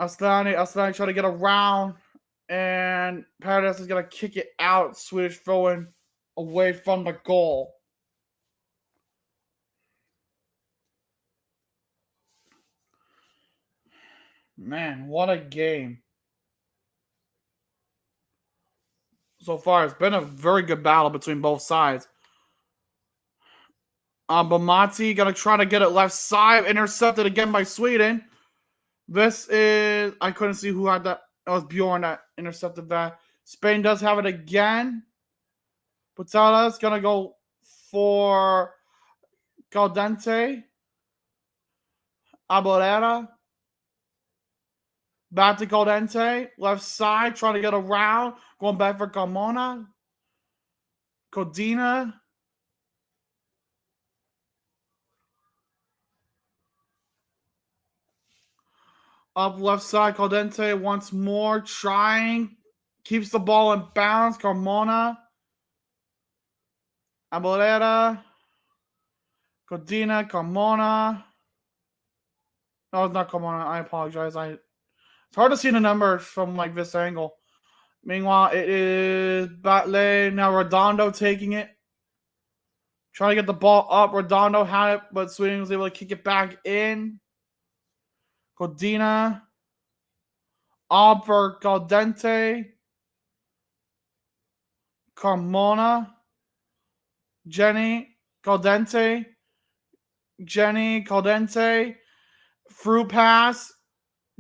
Aslani. Aslani trying to get around. And Paradise is going to kick it out. Swedish throwing away from the goal. Man, what a game. So far, it's been a very good battle between both sides. Bamati going to try to get it left side. Intercepted again by Sweden. This is... I couldn't see who had that. It was Bjorn that intercepted that. Spain does have it again. Putala's going to go for Caldente. Abolera. Back to Caldente. Left side. Trying to get around. Going back for Carmona. Codina. Up left side, Caldente once more, trying. Keeps the ball in bounds. Carmona. Abolera. Codina. Carmona. No, it's not Carmona. I apologize. It's hard to see the numbers from like this angle. Meanwhile, it is Batley. Now Redondo taking it. Trying to get the ball up. Redondo had it, but Sweden was able to kick it back in. Godina. Up for Galdente. Carmona. Jenny. Caldente. Jenny. Caldente. Through pass.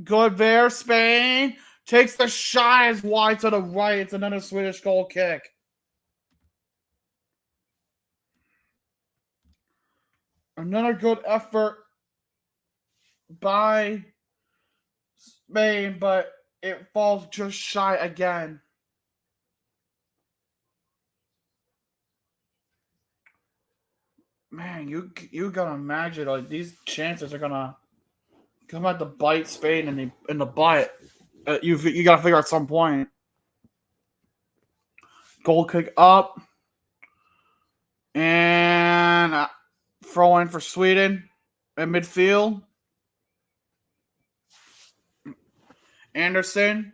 Good there. Spain. Takes the shot as wide to the right. It's another Swedish goal kick. Another good effort by Spain, but it falls just shy again. Man, you gotta imagine like these chances are gonna come out to bite Spain in the butt. You gotta figure at some point. Goal kick up and throw in for Sweden in midfield. Anderson.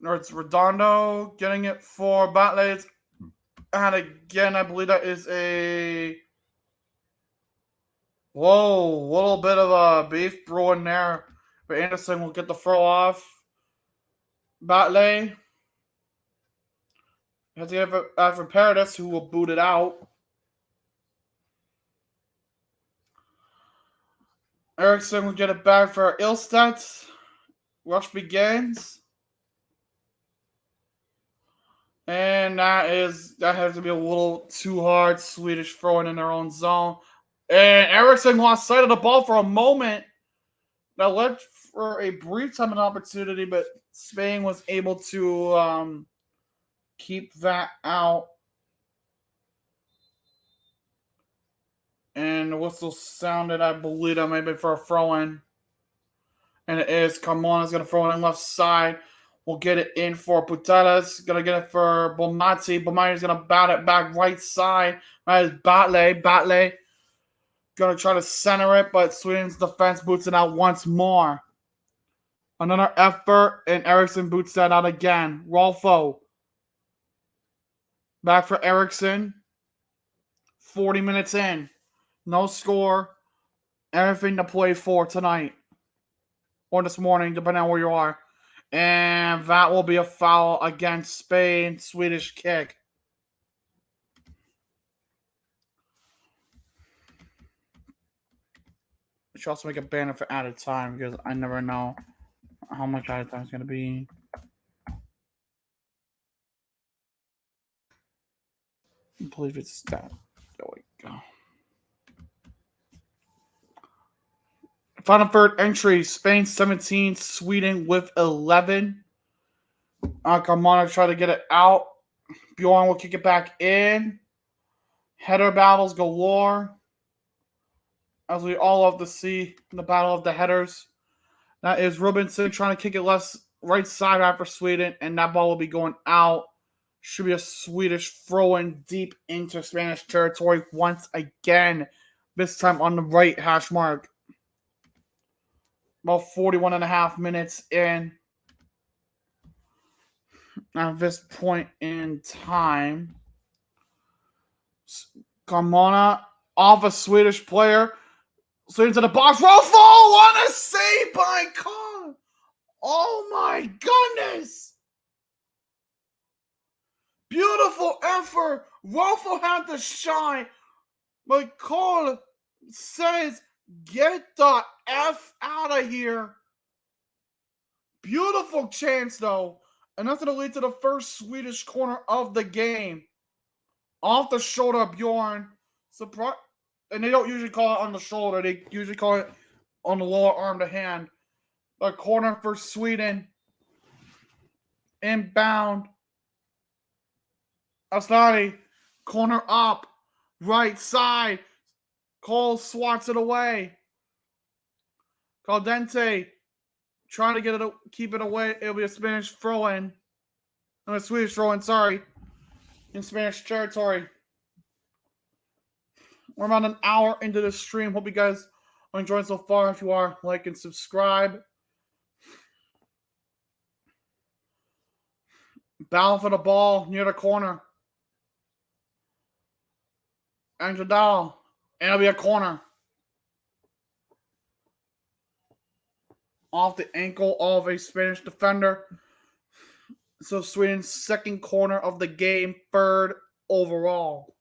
Or it's Redondo getting it for Batley. And again, I believe that is a little bit of a beef brewing there. But Anderson will get the throw off. Batley has to give it for Paradis, who will boot it out. Eriksson will get it back for Ilstedt. Rush begins. And that has to be a little too hard. Swedish throwing in their own zone. And Eriksson lost sight of the ball for a moment. That led for a brief time an opportunity, but Spain was able to keep that out. And the whistle sounded, I believe, that maybe for a throw-in. And it is. Carmona's going to throw it in left side. We'll get it in for Putelas. Going to get it for Bomati. Bomati's going to bat it back right side. That is Batley. Batley going to try to center it, but Sweden's defense boots it out once more. Another effort, and Eriksson boots that out again. Rolfo. Back for Eriksson. 40 minutes in. No score. Everything to play for tonight. Or this morning, depending on where you are. And that will be a foul against Spain. Swedish kick. We should also make a banner for added time because I never know how much added time is going to be. I believe it's that. There we go. Final third entry, Spain 17, Sweden with 11. Carmona try to get it out. Bjorn will kick it back in. Header battles galore. As we all love to see in the battle of the headers. That is Rubinson trying to kick it right side after Sweden, and that ball will be going out. Should be a Swedish throw-in deep into Spanish territory once again. This time on the right hash mark. About 41 and a half minutes in. At this point in time. Carmona off a Swedish player. Straight into the box. Rolfo on a save by Kong. Oh my goodness. Beautiful effort. Rolfo had the shine. But Cole says, get the F out of here. Beautiful chance, though. And that's going to lead to the first Swedish corner of the game. Off the shoulder of Bjorn. Surprise. And they don't usually call it on the shoulder. They usually call it on the lower arm to hand. The corner for Sweden. Inbound. Asnari. Corner up. Right side. Cole swats it away. Caldente trying to get it, keep it away. It'll be a Spanish throw-in. No, a Swedish throw-in, sorry. In Spanish territory. We're about an hour into the stream. Hope you guys are enjoying so far. If you are, like and subscribe. Battle for the ball near the corner. Angel Dow. And it'll be a corner. Off the ankle of a Spanish defender. So Sweden's second corner of the game, third overall.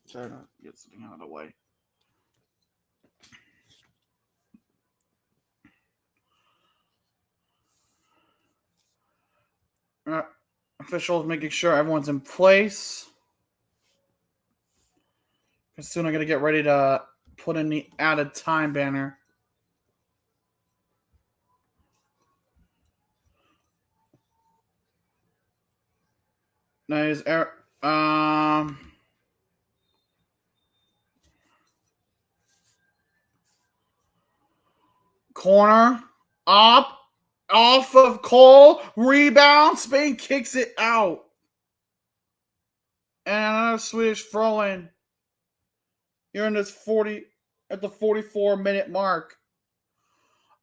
Try to get something out of the way. Officials making sure everyone's in place. As soon I'm going to get ready to put in the added time banner. Nice. Corner. Up. Off of Cole. Rebound. Spain kicks it out. And another Swedish throw-in. Here in this 40 at the 44-minute mark.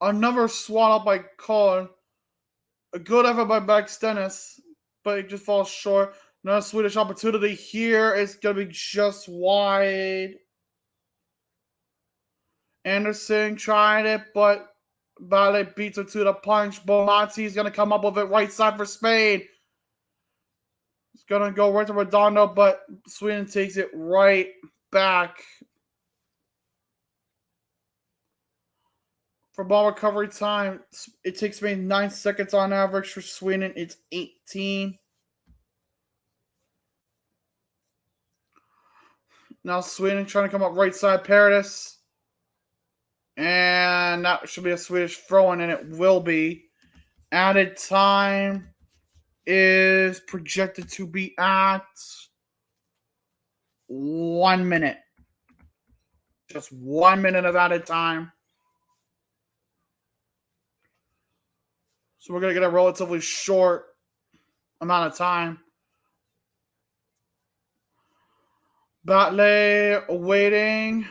Another swat up by Cole. A good effort by Max Dennis, but it just falls short. Another Swedish opportunity here is going to be just wide. Anderson tried it, but Bale beats her to the punch. Bonatti is going to come up with it right side for Spain. It's going to go right to Redondo, but Sweden takes it right back. For ball recovery time, it takes Spain 9 seconds on average. For Sweden, it's 18. Now Sweden trying to come up right side, Paradis. And that should be a Swedish throw-in, and it will be. Added time is projected to be at 1 minute. Just 1 minute of added time. So we're going to get a relatively short amount of time. Batley waiting.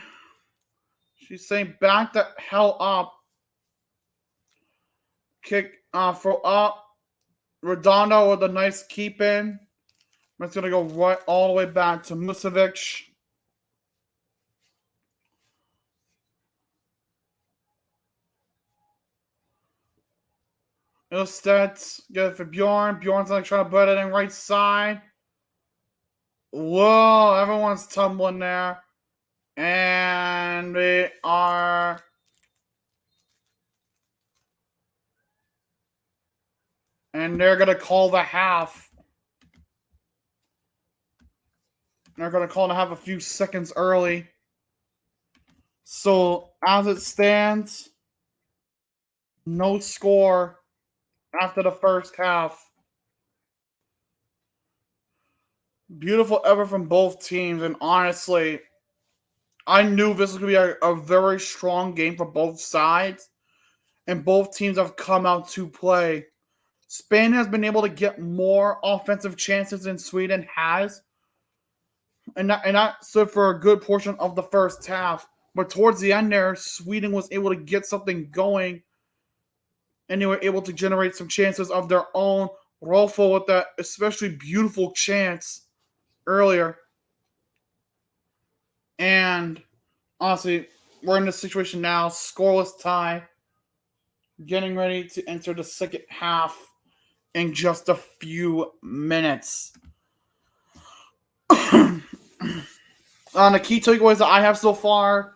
She's saying back the hell up. Kick throw up. Redondo with a nice keep in. It's going to go right all the way back to Musovic. Ilstedt, get it for Bjorn. Bjorn's like trying to put it in right side. Whoa, everyone's tumbling there. And they are... And they're going to call the half. They're going to call the half a few seconds early. So, as it stands, no score after the first half. Beautiful effort from both teams. And honestly, I knew this was going to be a very strong game for both sides. And both teams have come out to play. Spain has been able to get more offensive chances than Sweden has. And that stood for a good portion of the first half. But towards the end there, Sweden was able to get something going. And they were able to generate some chances of their own. Rolfo with that especially beautiful chance earlier. And honestly, we're in this situation now. Scoreless tie. Getting ready to enter the second half in just a few minutes. On the key takeaways that I have so far,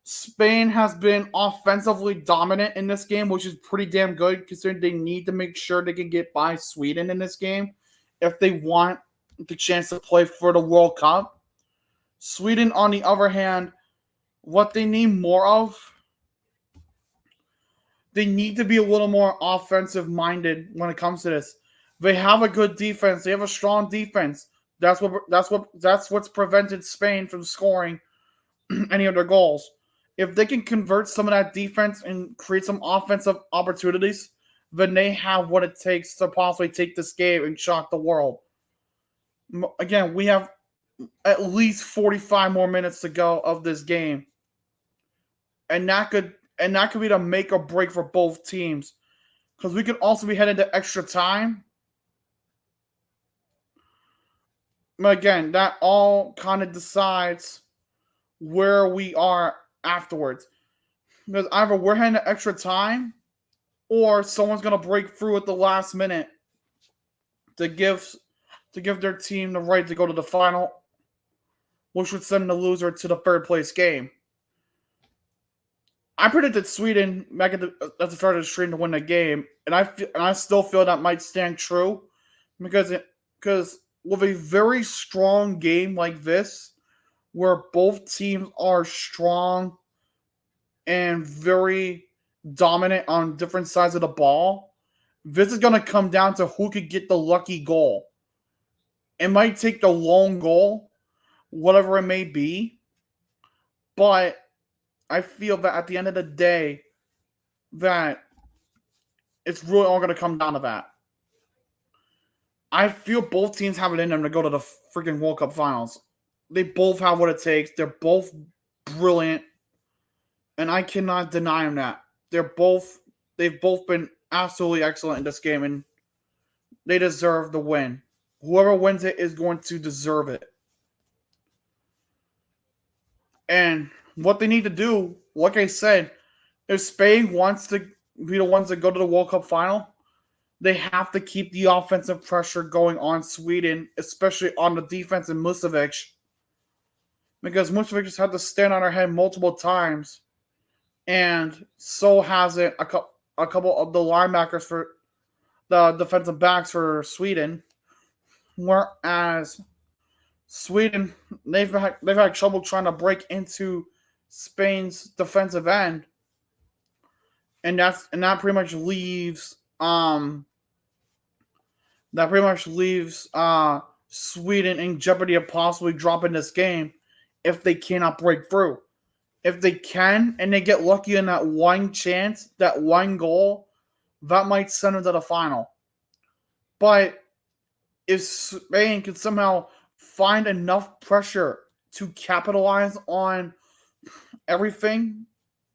Spain has been offensively dominant in this game, which is pretty damn good considering they need to make sure they can get by Sweden in this game if they want the chance to play for the World Cup. Sweden, on the other hand, what they need more of, they need to be a little more offensive-minded when it comes to this. They have a good defense. They have a strong defense. That's what's prevented Spain from scoring any of their goals. If they can convert some of that defense and create some offensive opportunities, then they have what it takes to possibly take this game and shock the world. Again, we have at least 45 more minutes to go of this game, and that could be the make or break for both teams, because we could also be headed to extra time. But again, that all kind of decides where we are afterwards, because either we're heading to extra time, or someone's gonna break through at the last minute to give their team the right to go to the final, which would send the loser to the third place game. I predicted Sweden back at the start of the stream to win the game, and I still feel that might stand true, because with a very strong game like this, where both teams are strong and very dominant on different sides of the ball, this is going to come down to who could get the lucky goal. It might take the lone goal, whatever it may be, but I feel that at the end of the day, that it's really all going to come down to that. I feel both teams have it in them to go to the freaking World Cup finals. They both have what it takes. They're both brilliant, and I cannot deny them that. They've both been absolutely excellent in this game, and they deserve the win. Whoever wins it is going to deserve it. And what they need to do, like I said, if Spain wants to be the ones that go to the World Cup final, they have to keep the offensive pressure going on Sweden, especially on the defense and Musovic, because Musovic has had to stand on her head multiple times, and so has it a couple of the linebackers for the defensive backs for Sweden. Whereas Sweden, they've had trouble trying to break into Spain's defensive end, and that pretty much leaves Sweden in jeopardy of possibly dropping this game if they cannot break through. If they can and they get lucky in that one chance, that one goal, that might send them to the final. But if Spain can somehow find enough pressure to capitalize on everything,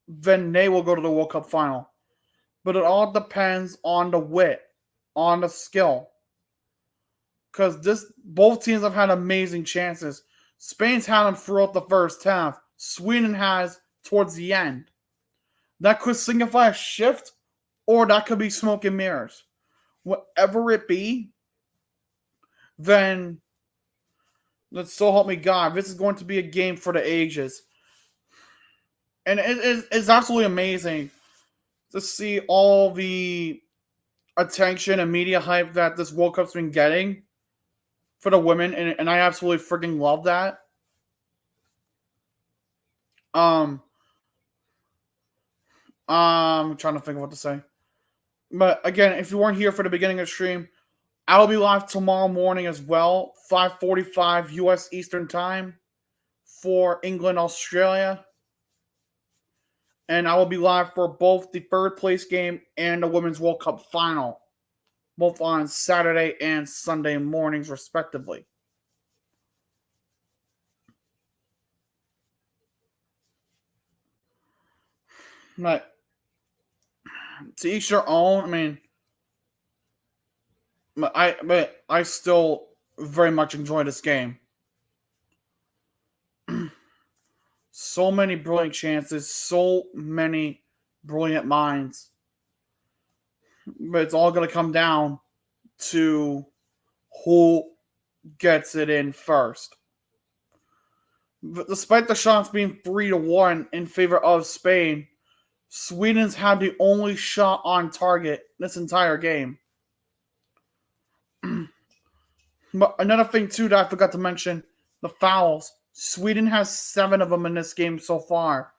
then they will go to the World Cup final. But it all depends on the wit, on the skill. Because both teams have had amazing chances. Spain's had them throughout the first half. Sweden has towards the end. That could signify a shift, or that could be smoke and mirrors. Whatever it be, then let's so help me God, this is going to be a game for the ages. And it's absolutely amazing to see all the attention and media hype that this World Cup's been getting for the women, and I absolutely freaking love that. I'm trying to think of what to say. But again, if you weren't here for the beginning of the stream, I'll be live tomorrow morning as well, 5:45 U.S. Eastern Time for England, Australia. And I will be live for both the third place game and the Women's World Cup final, both on Saturday and Sunday mornings, respectively. But to each their own. I mean, but I still very much enjoy this game. So many brilliant chances, so many brilliant minds. But it's all going to come down to who gets it in first. But despite the shots being 3-1 in favor of Spain, Sweden's had the only shot on target this entire game. But another thing, too, that I forgot to mention, the fouls. Sweden has 7 of them in this game so far.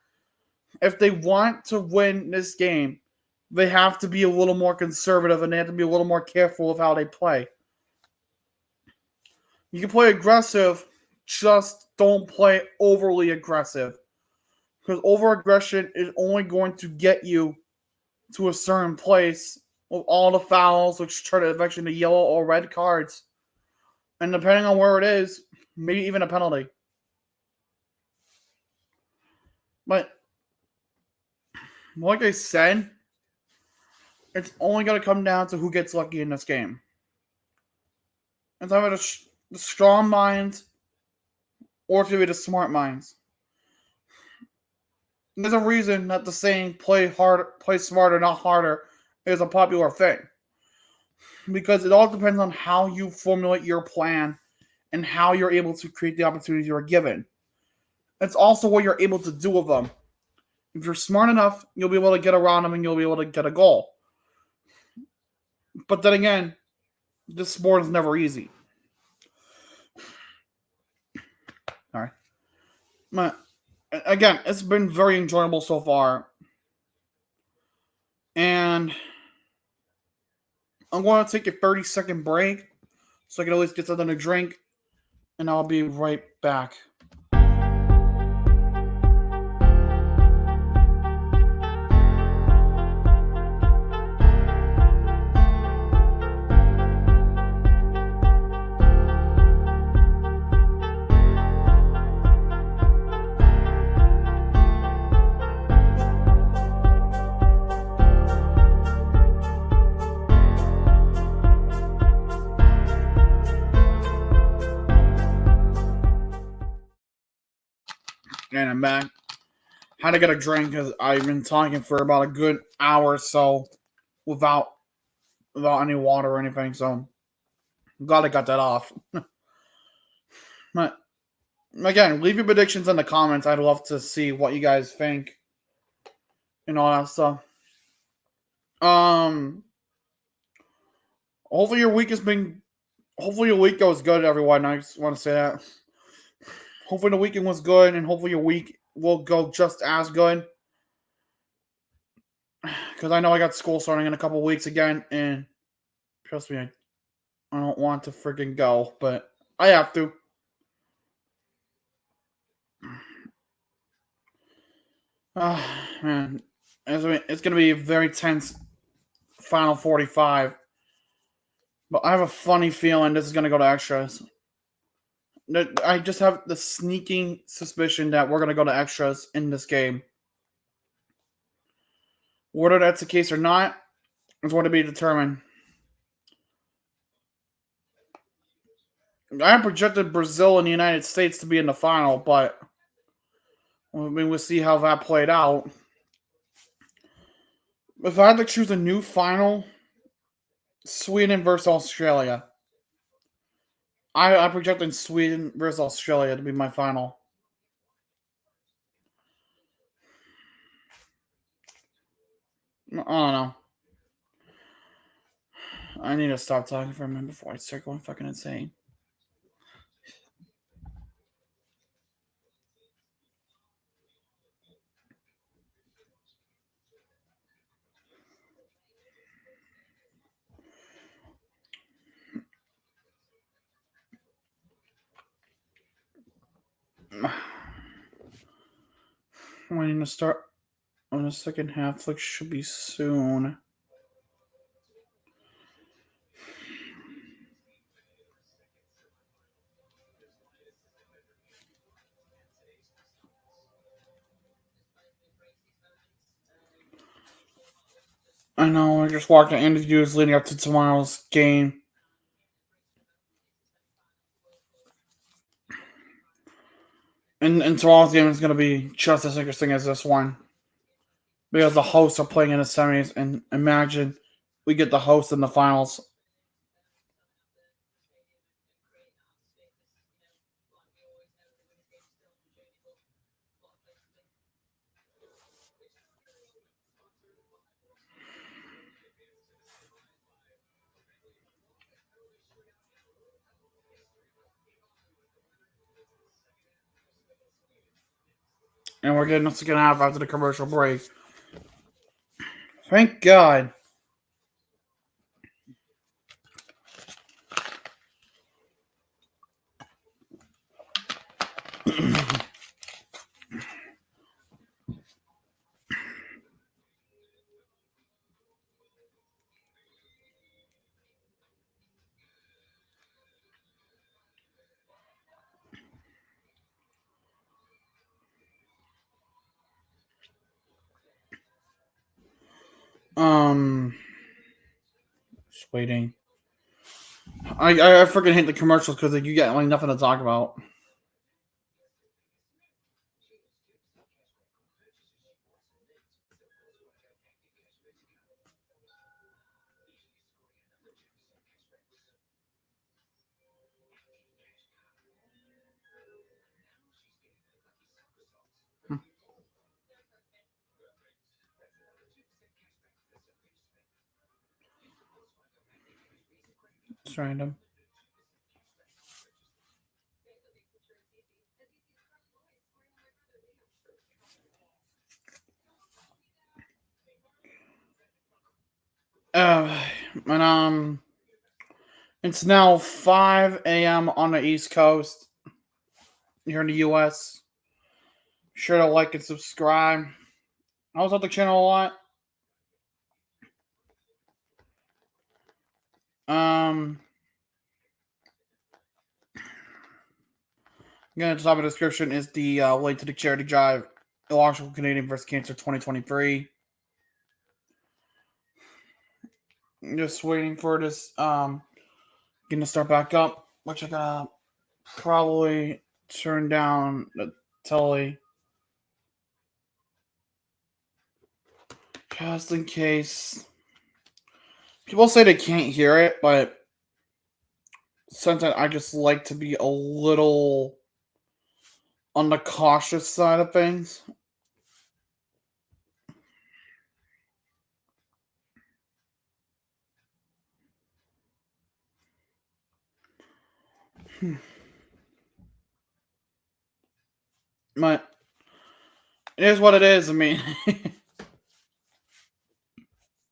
If they want to win this game, they have to be a little more conservative and they have to be a little more careful of how they play. You can play aggressive, just don't play overly aggressive. Because over-aggression is only going to get you to a certain place with all the fouls, which turn eventually into yellow or red cards. And depending on where it is, maybe even a penalty. But like I said, it's only going to come down to who gets lucky in this game. It's either the strong minds or it's going to be the smart minds. There's a reason that the saying "play hard, play smarter, not harder" is a popular thing. Because it all depends on how you formulate your plan and how you're able to create the opportunities you're given. It's also what you're able to do with them. If you're smart enough, you'll be able to get around them and you'll be able to get a goal. But then again, this sport is never easy. All right. But again, it's been very enjoyable so far. And I'm going to take a 30-second break so I can at least get something to drink. And I'll be right back. And I'm back. Had to get a drink because I've been talking for about a good hour or so without any water or anything. So glad I got that off. But again, leave your predictions in the comments. I'd love to see what you guys think and all that stuff. Hopefully your week goes good, everyone. I just want to say that. Hopefully the weekend was good, and hopefully your week will go just as good. Because I know I got school starting in a couple weeks again, and trust me, I don't want to freaking go, but I have to. Man, it's going to be a very tense final 45. But I have a funny feeling this is going to go to extras. I just have the sneaking suspicion that we're going to go to extras in this game. Whether that's the case or not is going to be determined. I projected Brazil and the United States to be in the final, but I mean, we'll see how that played out. If I had to choose a new final, Sweden versus Australia. I projected Sweden versus Australia to be my final. I don't know. I need to stop talking for a minute before I start going fucking insane. I need to start on the second half, which should be soon. I know, I just watched the interviews leading up to tomorrow's game. And tomorrow's game is going to be just as interesting as this one. Because the hosts are playing in the semis, and imagine we get the host in the finals. And we're getting the second half after the commercial break. Thank God. Just waiting. I freaking hate the commercials because you get like nothing to talk about. It's random. Uh, and it's now 5 a.m. on the East Coast here in the U.S. Be sure to like and subscribe. I was on the channel a lot. Again, at the top of the description is the link to the charity drive, Illogical Canadian vs. Cancer 2023. I'm just waiting for this getting to start back up, which I gotta probably turn down the telly just in case. People say they can't hear it, but sometimes I just like to be a little on the cautious side of things. But it is what it is. I mean,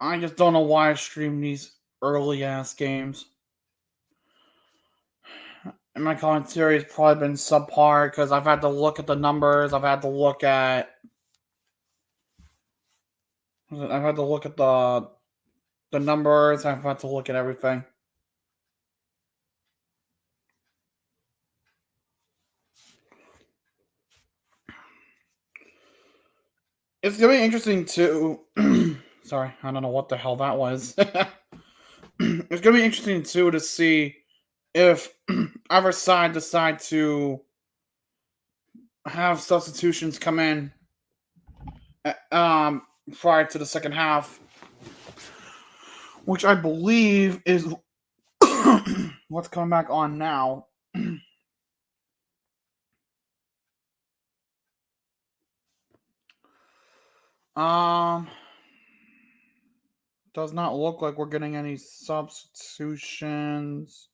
I just don't know why I stream these early ass games. And my commentary has probably been subpar because I've had to look at the numbers. I've had to look at the numbers. I've had to look at everything. It's gonna be interesting too. Sorry, I don't know what the hell that was. It's gonna be interesting too to see if either side decide to have substitutions come in prior to the second half, which I believe is what's coming back on now. Does not look like we're getting any substitutions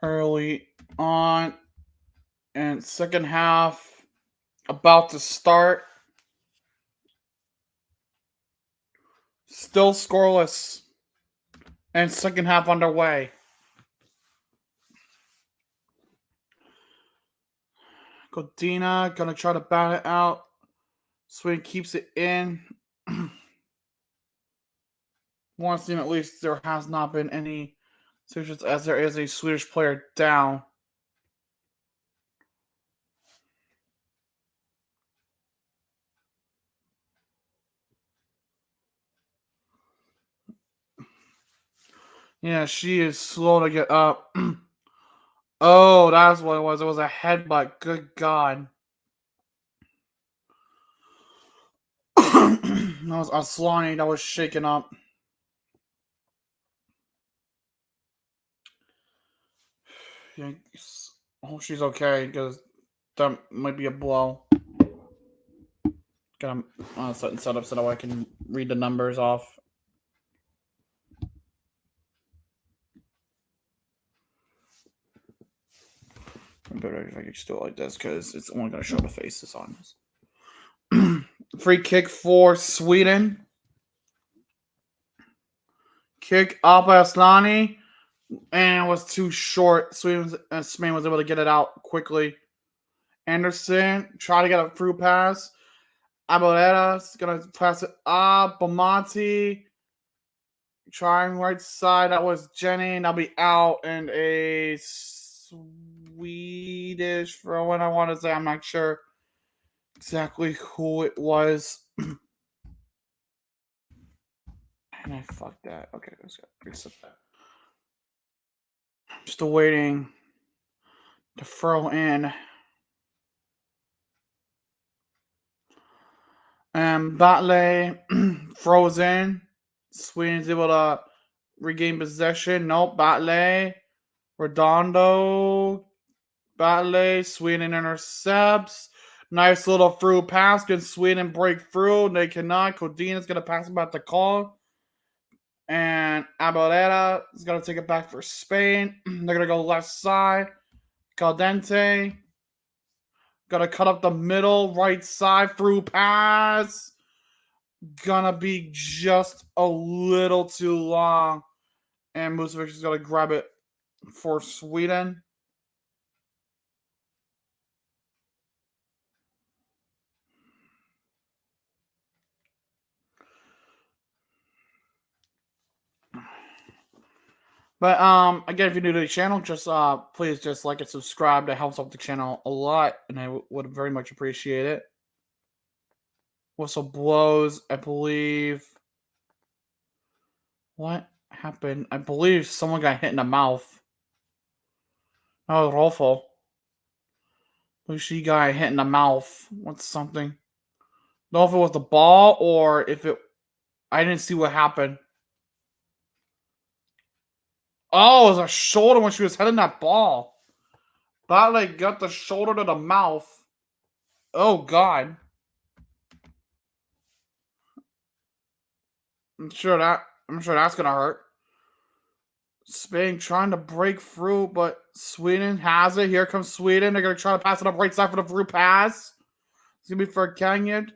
early on, and second half about to start. Still scoreless, and second half underway. Godina gonna try to bat it out. Sweden keeps it in. One team at least there has not been any situations as there is a Swedish player down. Yeah, she is slow to get up. Oh, that's what it was. It was a headbutt. Good God. That was Aslani that was shaken up. Yeah, I hope she's okay because that might be a blow. Got something set up so that way I can read the numbers off. Better if I could just do it like this because it's only going to show the faces on this. Free kick for Sweden. Kick up Aslani. And it was too short. Spain was able to get it out quickly. Anderson try to get a through pass. Abolera's gonna pass it up. Bomonti trying right side. That was Jenny. That'll be out. And a Swedish throw in, I want to say. I'm not sure exactly who it was. And I fucked that. Okay, let's go reset that. Still waiting to throw in. And Batley throws in. Sweden's able to regain possession. Nope, Batley. Redondo. Batley. Sweden intercepts. Nice little through pass. Can Sweden break through? They cannot. Codina's going to pass it back to call. And Abalera is going to take it back for Spain. They're going to go left side. Caldente. Going to cut up the middle. Right side. Through pass. Gonna be just a little too long. And Musovic is going to grab it for Sweden. But again, if you're new to the channel, just please just like and subscribe. That helps out the channel a lot, and I would very much appreciate it. Whistle blows, I believe. What happened? I believe someone got hit in the mouth. That was awful. I believe she got hit in the mouth. What's something? Don't know if it was the ball or if it. I didn't see what happened. Oh, it was a shoulder when she was hitting that ball. That like got the shoulder to the mouth. Oh God. I'm sure that's gonna hurt. Spain trying to break through, but Sweden has it. Here comes Sweden. They're gonna try to pass it up right side for the through pass. It's gonna be for Kenyan.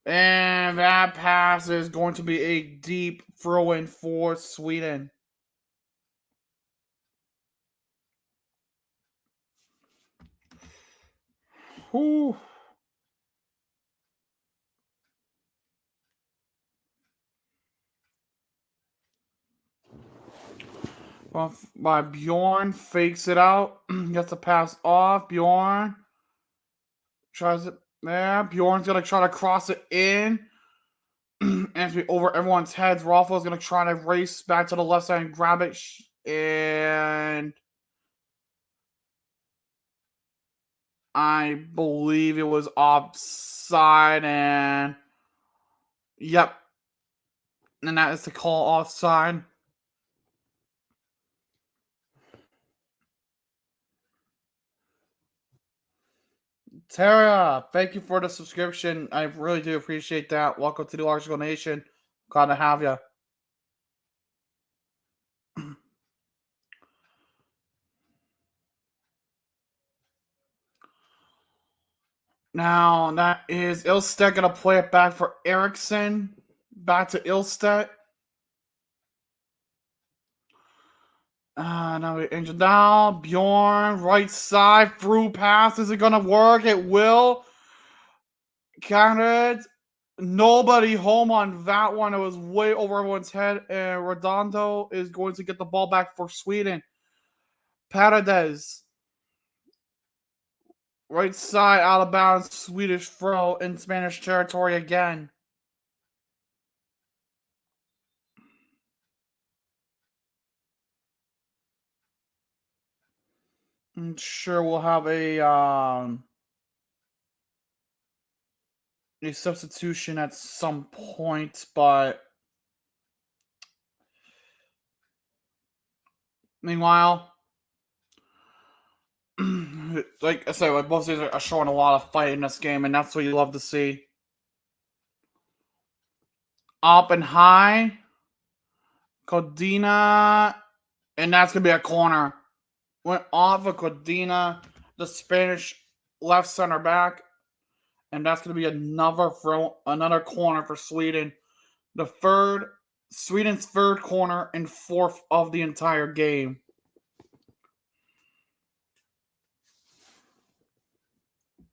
And that pass is going to be a deep throw in for Sweden. Whew. By Bjorn fakes it out. Gets the pass off. Bjorn tries it there. Bjorn's gonna try to cross it in. And it's be over everyone's heads. Rafa's gonna try to race back to the left side and grab it. And I believe it was offside. And yep. And that is the call offside. Tara, thank you for the subscription. I really do appreciate that. Welcome to the Arsenal Nation. Glad to have you. Now, that is Ilstedt going to play it back for Eriksson. Back to Ilstedt. Now we injured down. Bjorn, right side, through pass. Is it going to work? It will. Counted. Nobody home on that one. It was way over everyone's head. And Redondo is going to get the ball back for Sweden. Paredes. Right side, out of bounds, Swedish throw in Spanish territory again. I'm sure we'll have a substitution at some point, but meanwhile, like I said, both teams are showing a lot of fight in this game, and that's what you love to see. Up and high, Codina, and that's gonna be a corner. Went off of Codina, the Spanish left center back, and that's gonna be another corner for Sweden. Sweden's third corner and fourth of the entire game.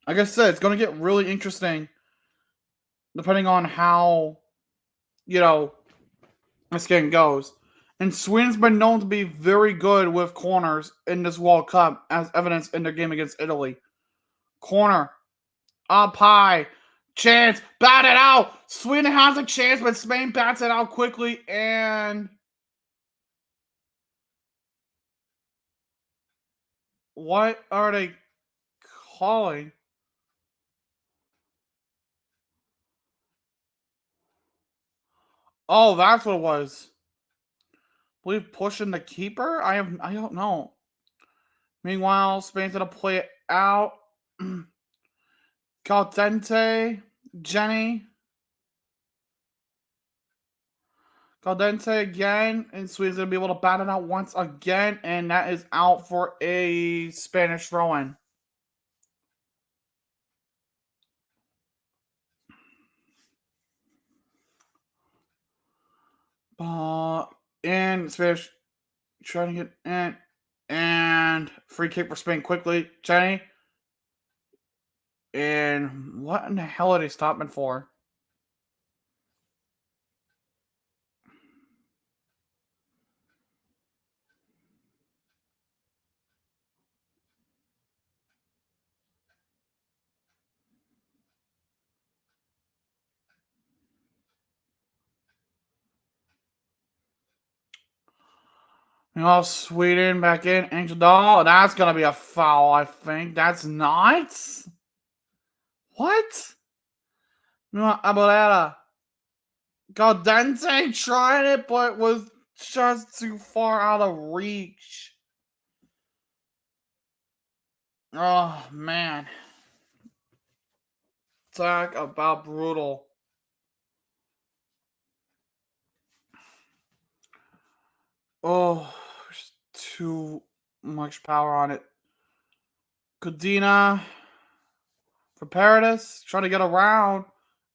Like I said, it's going to get really interesting depending on how, this game goes. And Sweden's been known to be very good with corners in this World Cup, as evidenced in their game against Italy. Corner. Up high. Chance. Bat it out. Sweden has a chance, but Spain bats it out quickly, and what are they calling? Oh, that's what it was. I believe pushing the keeper? I don't know. Meanwhile, Spain's gonna play it out. Caldente, Jenny. Caldente again, and Sweden's gonna be able to bat it out once again, and that is out for a Spanish throw-in. And Spanish trying to get in, and free kick for Spain quickly, Jenny. And what in the hell are they stopping for? Sweden back in. Angel Doll. That's going to be a foul, I think. That's not? What? No, Abalera. Caldente tried it, but was just too far out of reach. Oh, man. Talk about brutal. Oh, there's too much power on it. Codina for Paradis, trying to get around.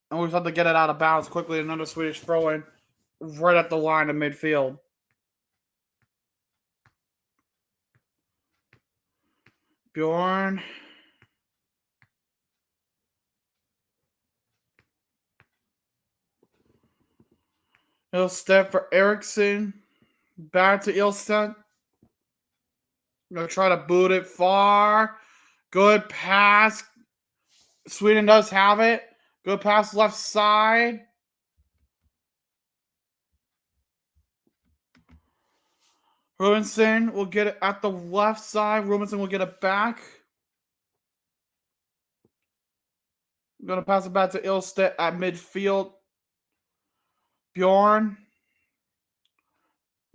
And we have to get it out of bounds quickly. Another Swedish throw-in right at the line of midfield. Bjorn. Ilstedt for Eriksson. Back to Ilstedt. Gonna try to boot it far. Good pass. Sweden does have it. Good pass left side. Rubinson will get it at the left side. Rubinson will get it back. I'm gonna pass it back to Ilstedt at midfield. Bjorn.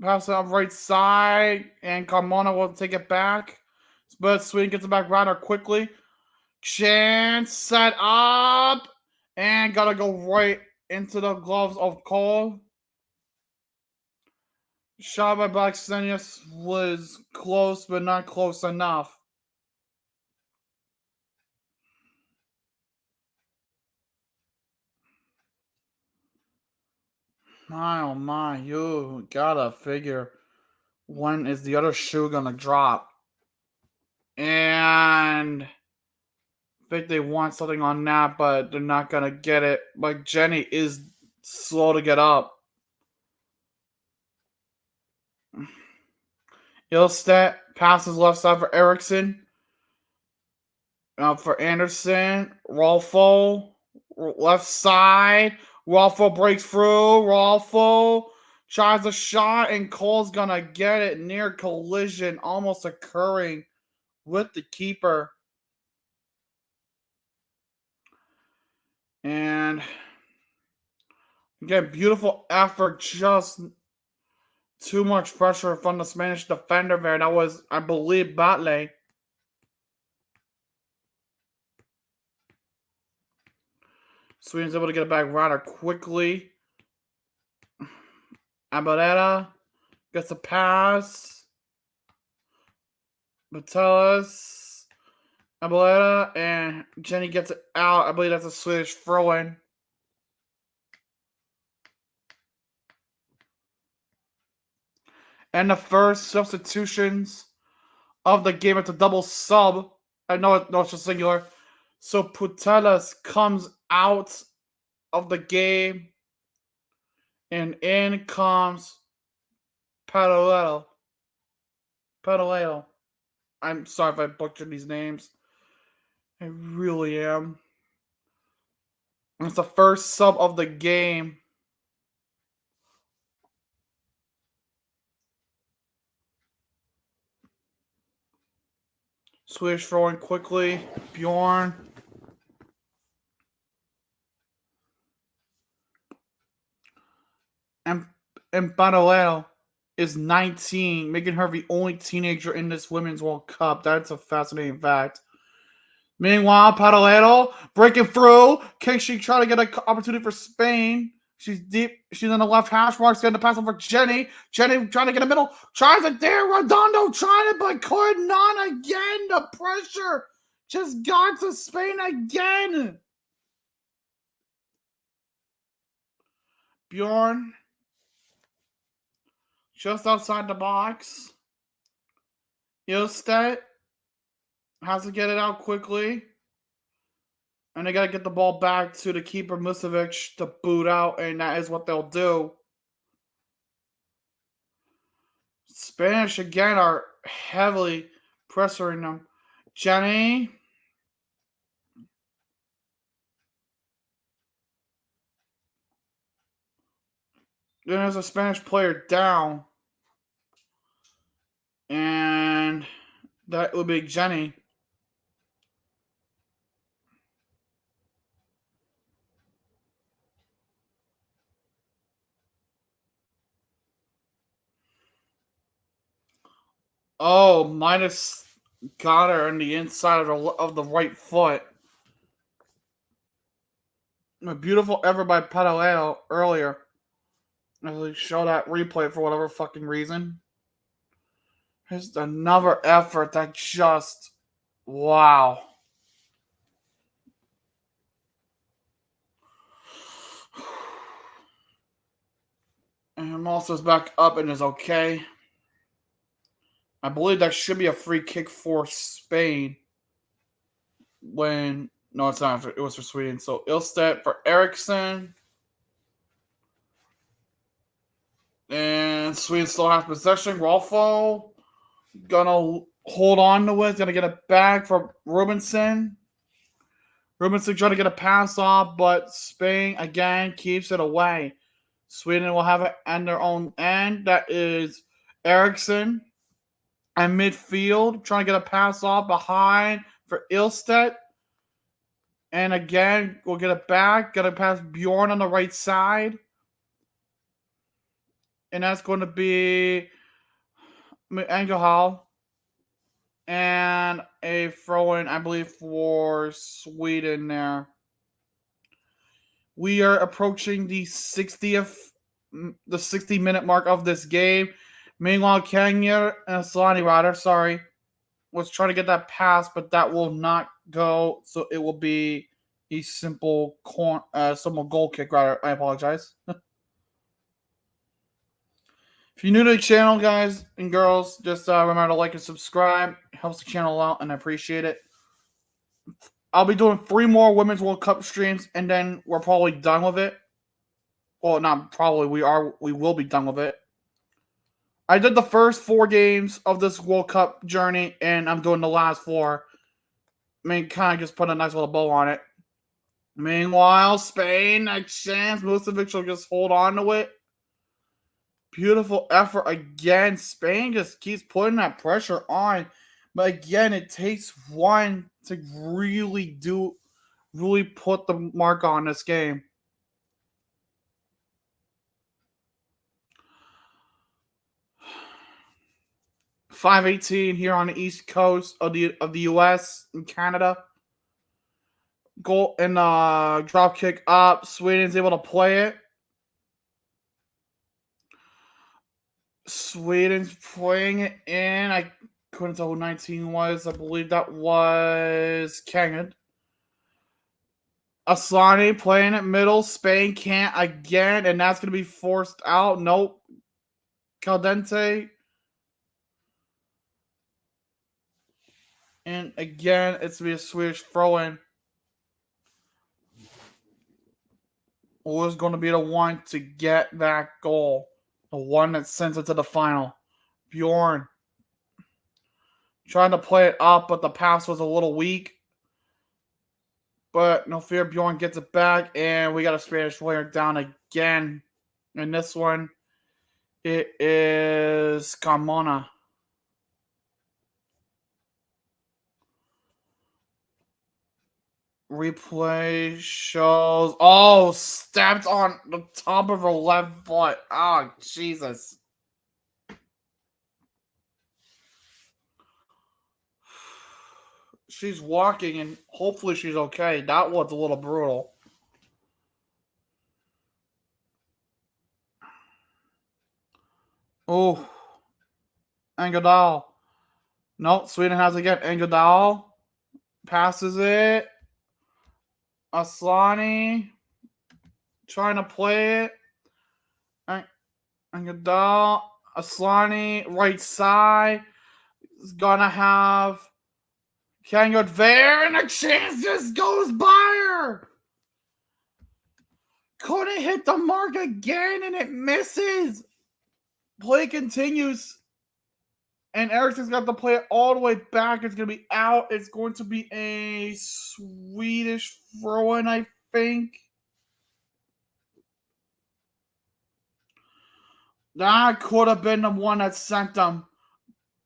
Pass it on right side. And Carmona will take it back. But Sweden gets it back rather quickly. Chance set up. And gotta go right into the gloves of Cole. Shot by Blacksenius was close, but not close enough. My oh my, you gotta figure when is the other shoe gonna drop. And I think they want something on that, but they're not gonna get it. Like Jenny is slow to get up. Ilstedt passes left side for Eriksson. For Anderson. Rolfo. Left side. Rolfo breaks through. Rolfo tries a shot, and Cole's gonna get it. Near collision almost occurring with the keeper. And again, beautiful effort. Just too much pressure from the Spanish defender there. That was, I believe, Batley. Sweden's able to get it back rather quickly. Abaleta gets a pass. Batelas. Abaleta, and Jenny gets it out. I believe that's a Swedish throw-in. And the first substitutions of the game. It's a double sub. I know it's just singular. So Putelas comes out of the game. And in comes Padalero. I'm sorry if I butchered these names. I really am. It's the first sub of the game. Swedish throwing quickly. Bjorn. And Badalero is 19, making her the only teenager in this Women's World Cup. That's a fascinating fact. Meanwhile, Padalero breaking through. Can she try to get an opportunity for Spain? She's deep. She's in the left hash mark. Getting the pass over Jenny. Jenny trying to get a middle. Tries it there. Redondo trying it, but could not again. The pressure just got to Spain again. Bjorn just outside the box. Ilstedt has to get it out quickly. And they got to get the ball back to the keeper, Musovic, to boot out, and that is what they'll do. Spanish, again, are heavily pressuring them. Jenny. Then there's a Spanish player down. And that would be Jenny. Oh, minus got her on the inside of the right foot. A beautiful effort by Padaleo earlier. As they show that replay for whatever fucking reason. Here's another effort that just... Wow. And Moss back up and is okay. I believe that should be a free kick for Spain. No, it's not. It was for Sweden. So Ilstedt for Eriksson. And Sweden still has possession. Rolfo gonna hold on to it. Gonna get it back from Rubinson. Rubinson trying to get a pass off, but Spain again keeps it away. Sweden will have it on their own end. That is Eriksson. And midfield, trying to get a pass off behind for Ilstedt. And again, we'll get it back. Got to pass Bjorn on the right side. And that's going to be Engelhall. And a throw-in, I believe, for Sweden there. We are approaching the 60-minute mark of this game. Meanwhile, Kenya and Solani, was trying to get that pass, but that will not go. So it will be a simple goal kick, rather. I apologize. If you're new to the channel, guys and girls, just remember to like and subscribe. It helps the channel out, and I appreciate it. I'll be doing 3 more Women's World Cup streams, and then we're probably done with it. Well, not probably. We will be done with it. I did the first 4 games of this World Cup journey, and I'm doing the last 4. I mean, kind of just put a nice little bow on it. Meanwhile, Spain, a chance. Musovic will just hold on to it. Beautiful effort again. Spain just keeps putting that pressure on. But again, it takes one to really put the mark on this game. .518 here on the East Coast of the U.S. and Canada. Goal and drop kick up. Sweden's able to play it. Sweden's playing it in. I couldn't tell who 19 was. I believe that was Kengan. Aslani playing it middle. Spain can't again, and that's going to be forced out. Nope. Caldente. And again, it's going to be a Swedish throw-in. Who is going to be the one to get that goal? The one that sends it to the final. Bjorn. Trying to play it up, but the pass was a little weak. But no fear, Bjorn gets it back, and we got a Spanish player down again. In this one, it is Carmona. Replay shows. Oh, stepped on the top of her left foot. Oh, Jesus. She's walking, and hopefully she's okay. That was a little brutal. Oh, Engadal. Nope, Sweden has it again. Engadal passes it. Aslani trying to play it. Engadal. Aslani, right side. Is gonna have Kangod there, and a chance just goes by her. Couldn't hit the mark again, and it misses. Play continues. And Ericsson's got to play it all the way back. It's going to be out. It's going to be a Swedish throw-in, I think. That could have been the one that sent them.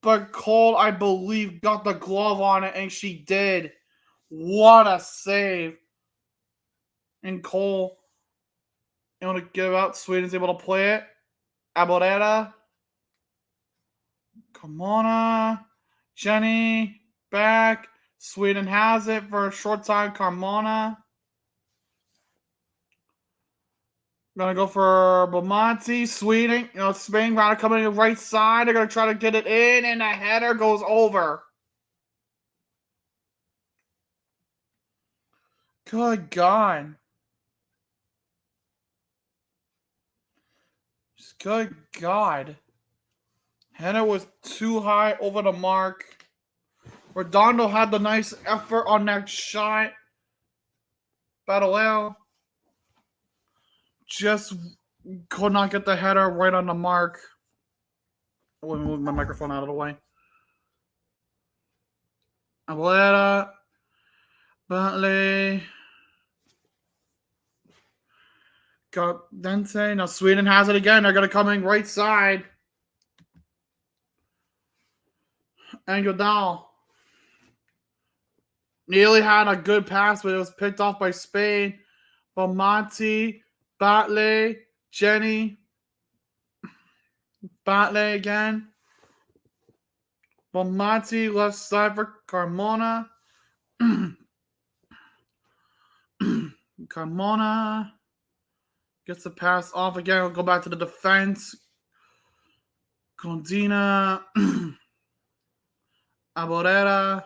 But Cole, I believe, got the glove on it, and she did. What a save. And Cole, able to give out. Sweden's able to play it. Aborera. Carmona. Jenny. Back. Sweden has it for a short time. Carmona. Gonna go for Belmonte. Sweden. Spain trying to come in the right side. They're gonna try to get it in, and the header goes over. Good God. Good God. Header was too high over the mark. Redondo had the nice effort on that shot. Batalel just could not get the header right on the mark. Let me move my microphone out of the way. Abuela. Bentley. Got Dente. Now Sweden has it again. They're going to come in right side. Engadal. Nearly had a good pass, but it was picked off by Spain. Belmonte. Batley. Jenny. Batley again. Belmonte left side for Carmona. Carmona gets the pass off again. We'll go back to the defense. Condina. Aborera.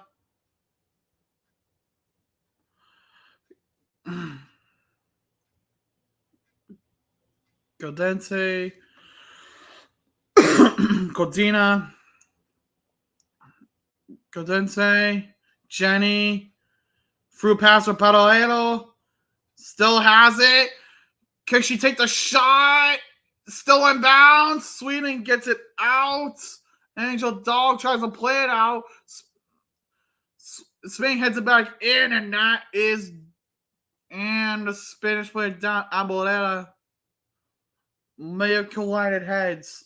Godente. Codina. Godente. Jenny. Through pass for Padalero. Still has it. Can she take the shot? Still in bounds. Sweden gets it out. Angel Dog tries to play it out. Spain heads it back in, and that is. And the Spanish player down. Abolera may have collided heads.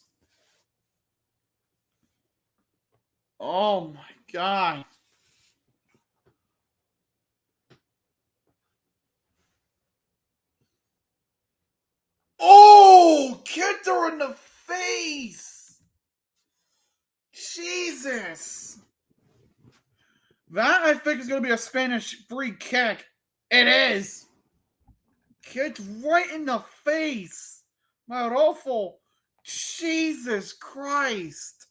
Oh my God. Oh, kicked her in the face. Jesus. That, I think, is going to be a Spanish free kick. It is. Kicked right in the face. Marofo. Jesus Christ.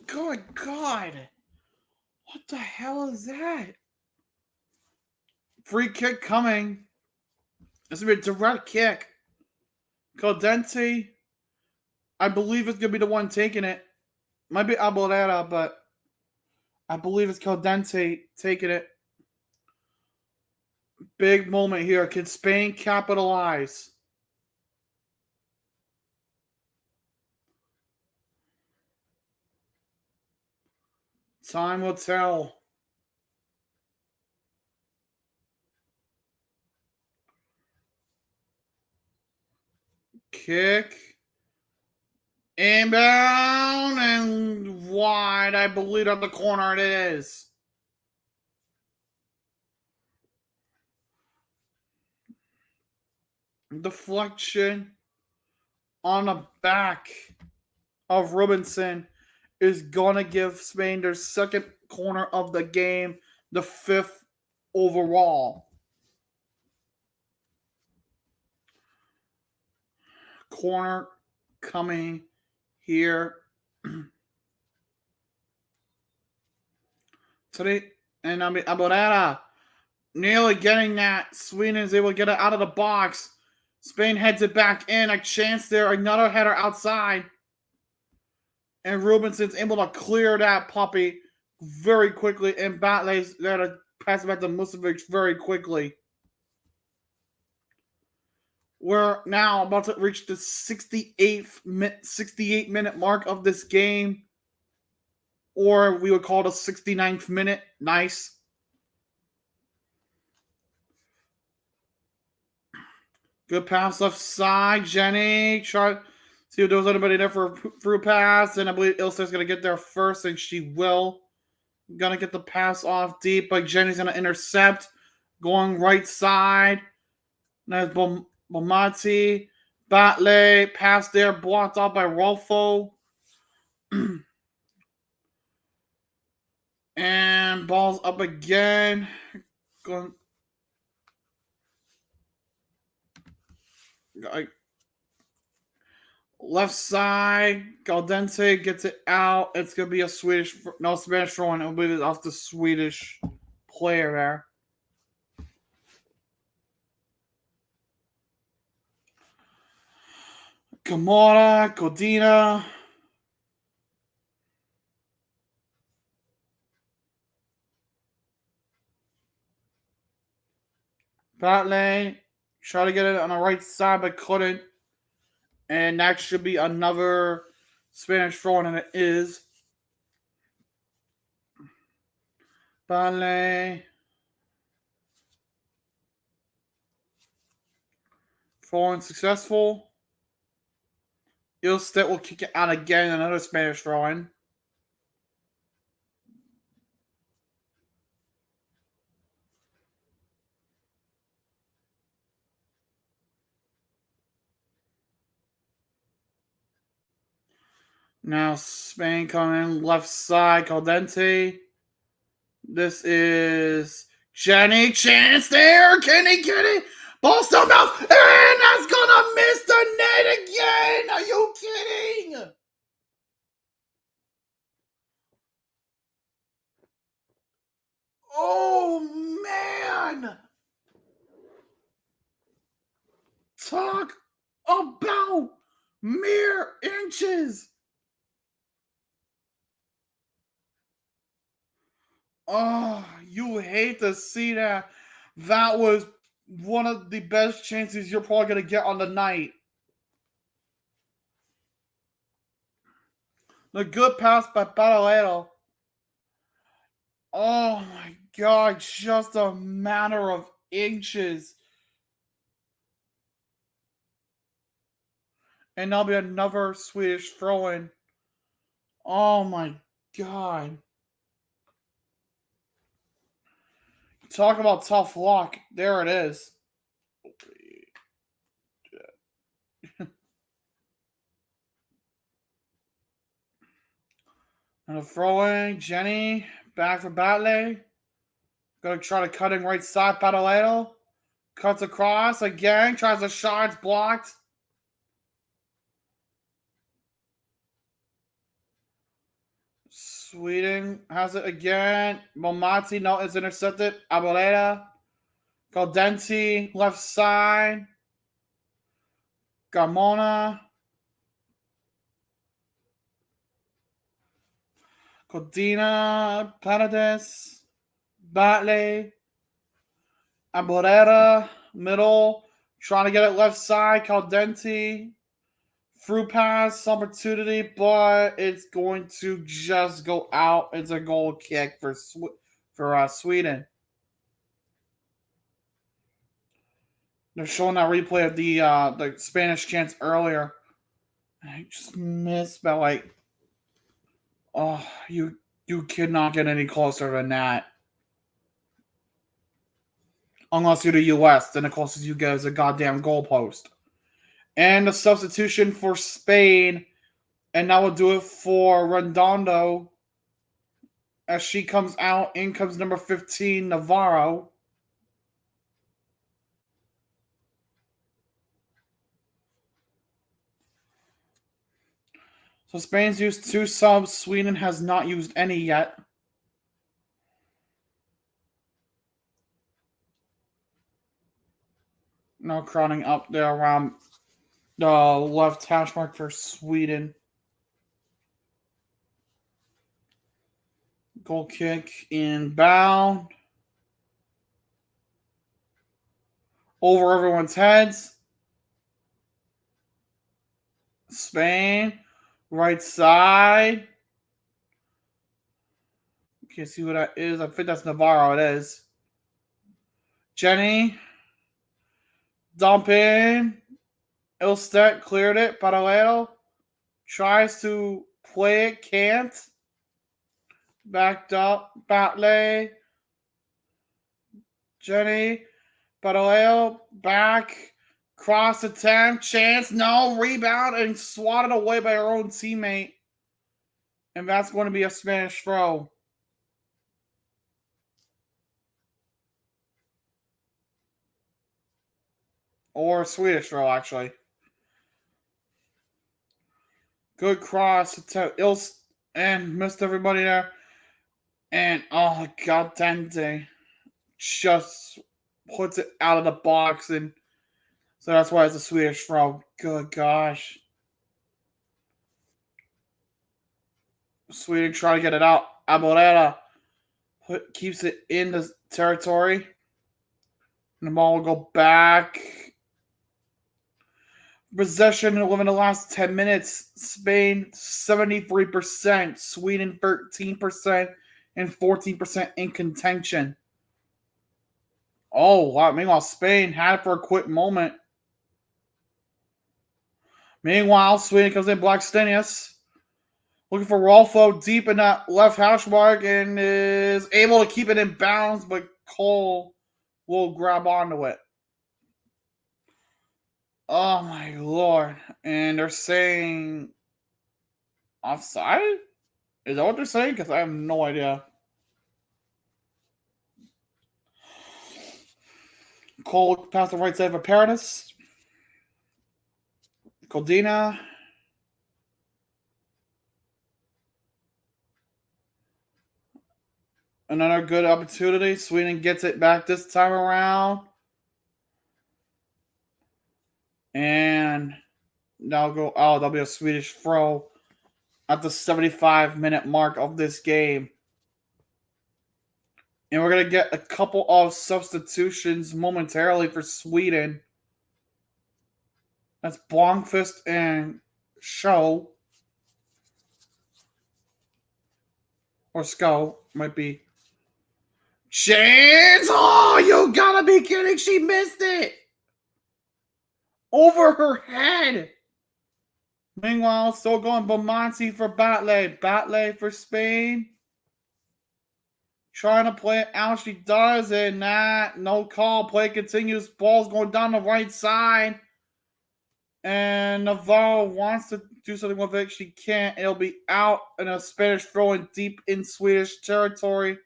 Good God. What the hell is that? Free kick coming. It's going to be a direct kick. Caldente, I believe it's going to be the one taking it. Might be Abolera, but I believe it's Caldente taking it. Big moment here. Can Spain capitalize? Time will tell. Kick. Inbound and wide. I believe on the corner it is. Deflection on the back of Robinson is going to give Spain their second corner of the game, the 5th overall. Corner coming here today. And Aborera nearly getting that. Sweden is able to get it out of the box. Spain heads it back in. A chance there. Another header outside. And Rubinson's able to clear that puppy very quickly. And Batlay's there to pass it back to Musovic very quickly. We're now about to reach the 68-minute mark of this game. Or we would call it the 69th minute. Nice. Good pass left side. Jenny try see if there was anybody there for a through pass. And I believe Ilsa's going to get there first, and she will. Going to get the pass off deep, but Jenny's going to intercept. Going right side. There's Bomati. Batley. Pass there. Blocked off by Rolfo. And ball's up again. Going. Left side, Galdente gets it out. It's going to be a Spanish throw-in. It'll be off the Swedish player there. Kamara, Godina. Batley. Try to get it on the right side, but couldn't. And that should be another Spanish throw-in, and it is. Ballet. Throw-in successful. Ilstedt will kick it out again, another Spanish throw-in. Now Spain coming left side, Caldente. This is Jenny. Chance there. Can he get it? Ball still mouth. And that's gonna miss the net again. Are you kidding? Oh man. Talk about mere inches. Oh, you hate to see that. That was one of the best chances you're probably going to get on the night. The good pass by Paralelo. Oh my God, just a matter of inches. And there'll be another Swedish throw-in. Oh my God. Talk about tough luck. There it is. And a throw-in. Jenny. Back for Batley. Gonna try to cut in right side. Padalero. Cuts across again. Tries a shot. It's blocked. Sweden has it again. Momati, no, it's intercepted. Aboleda. Galdenti, left side. Carmona. Codina, Paredes. Batley. Aboleda, middle. Trying to get it left side. Caldenti. through pass opportunity, but it's going to just go out. It's a goal kick for Sweden. They're showing that replay of the Spanish chance earlier. I just missed by like, oh, you cannot get any closer than that. Unless you're the U.S., then the closest you get is a goddamn goalpost. And the substitution for Spain, and that will do it for Redondo. As she comes out, in comes number 15, Navarro. So Spain's used 2 subs. Sweden has not used any yet. Now crowding up there around the left hash mark for Sweden. Goal kick inbound. Over everyone's heads. Spain. Right side. Can't see who that is. I think that's Navarro. It is. Jenny. Dump in. Ilstedt cleared it. Paralelo. Tries to play it. Can't. Backed up. Batley. Jenny. Paralelo. Back. Cross attempt. Chance. No. Rebound. And swatted away by her own teammate. And that's going to be a Spanish throw. Or Swedish throw, actually. Good cross. And missed everybody there. And, oh, God Dente just puts it out of the box. And so that's why it's a Swedish throw. Good gosh. Sweden trying to get it out. Abolera keeps it in the territory. And the ball will go back. Possession within the last 10 minutes. Spain 73%, Sweden 13%, and 14% in contention. Oh, wow. Meanwhile, Spain had it for a quick moment. Meanwhile, Sweden comes in. Blackstenius looking for Rolfo deep in that left hash mark and is able to keep it in bounds, but Cole will grab onto it. Oh my lord. And they're saying offside? Is that what they're saying? Because I have no idea. Cole past the right side for Paradis. Coldina. Another good opportunity. Sweden gets it back this time around. And that'll be a Swedish throw at the 75-minute mark of this game. And we're going to get a couple of substitutions momentarily for Sweden. That's Blomqvist and Show. Or Sko, might be. Chance! Oh, you gotta be kidding. She missed it. Over her head. Meanwhile, still going Bomanci for Batley. Batley for Spain. Trying to play it out. She does it. No call. Play continues. Ball's going down the right side. And Navarro wants to do something with it. She can't. It'll be out. And a Spanish throwing deep in Swedish territory.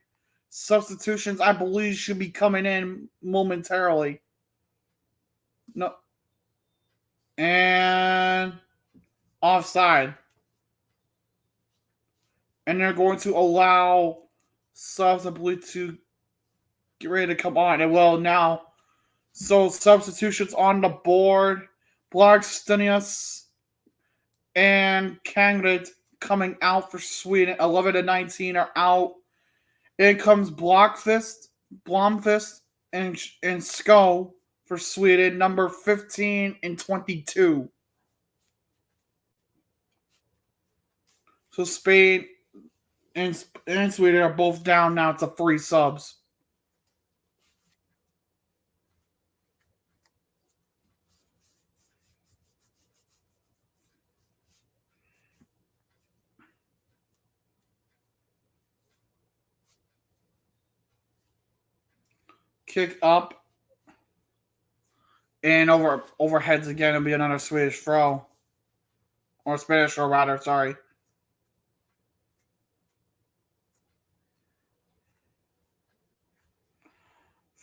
Substitutions, I believe, should be coming in momentarily. No. And offside. And they're going to allow subs, I believe, to get ready to come on. And well, now, so substitutions on the board. Blackstenius and Kangrid coming out for Sweden. 11 and 19 are out. In comes Blomqvist, and Sko for Sweden, number 15 and 22. So Spain and Sweden are both down now to 3 subs. Kick up. And overheads again. It'll be another Swedish throw. Or Spanish throw, rather. Sorry.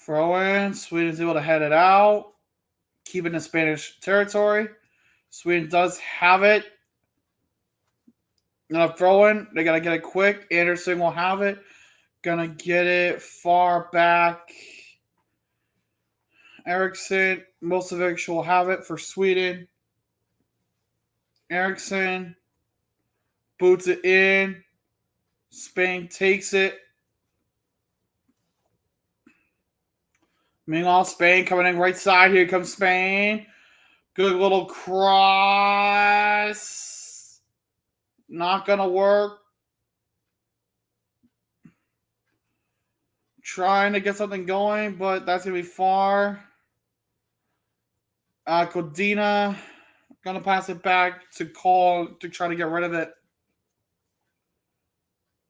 Throw in. Sweden's able to head it out. Keep it in Spanish territory. Sweden does have it. Gonna throw in. They gotta get it quick. Anderson will have it. Gonna get it far back. Eriksson. Mosevic will have it for Sweden. Eriksson boots it in. Spain takes it. Meanwhile, Spain coming in right side. Here comes Spain. Good little cross. Not going to work. Trying to get something going, but that's going to be far. Kodina going to pass it back to Call to try to get rid of it.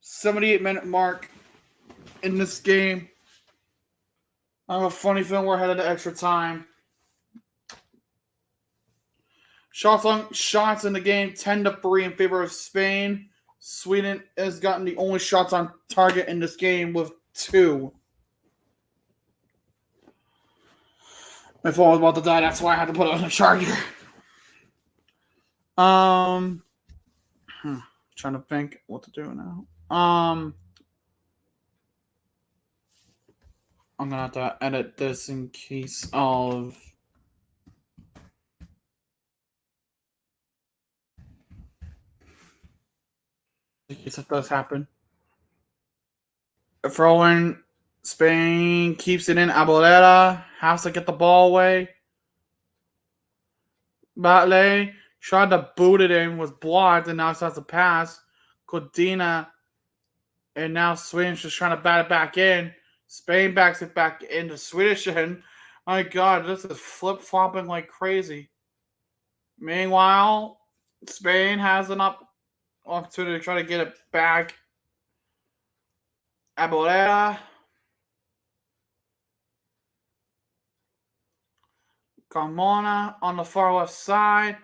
78-minute mark in this game. I have a funny feeling we're headed to extra time. Shots in the game, 10-3 in favor of Spain. Sweden has gotten the only shots on target in this game with 2. My phone was about to die, that's why I had to put it on the charger. Trying to think what to do now. I'm gonna have to edit this in case of if it does happen. Throwing Spain keeps it in. Abolera has to get the ball away. Batley tried to boot it in, was blocked, and now starts to pass. Kodina, and now Sweden's just trying to bat it back in. Spain backs it back into Swedish end. My God, this is flip-flopping like crazy. Meanwhile, Spain has an opportunity to try to get it back. Abolera. Carmona on the far left side.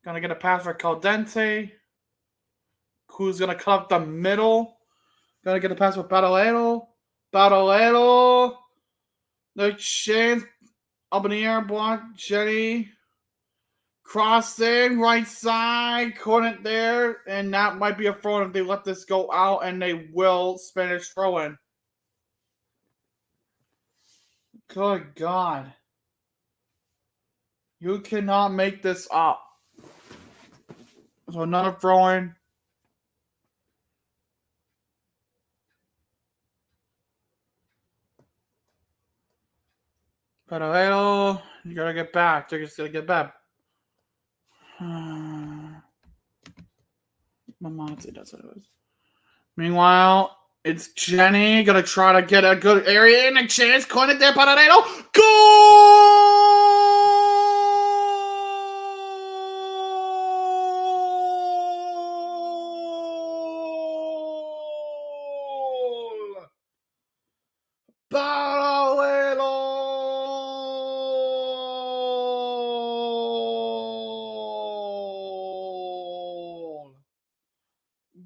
Gonna get a pass for Caldente. Who's gonna cut up the middle. Gonna get a pass for Badalero. Badalero. The chance up in the air block. Jenny. Crossing right side. Couldn't there. And that might be a throw if they let this go out. And they will. Spanish throw in. Good God. You cannot make this up. So another throw in. Pero you gotta get back. They're just gonna get back. Mamazzi, that's what it was. Meanwhile, it's Jenny gonna try to get a good area in a chance. Corner there, Paradero. Goal!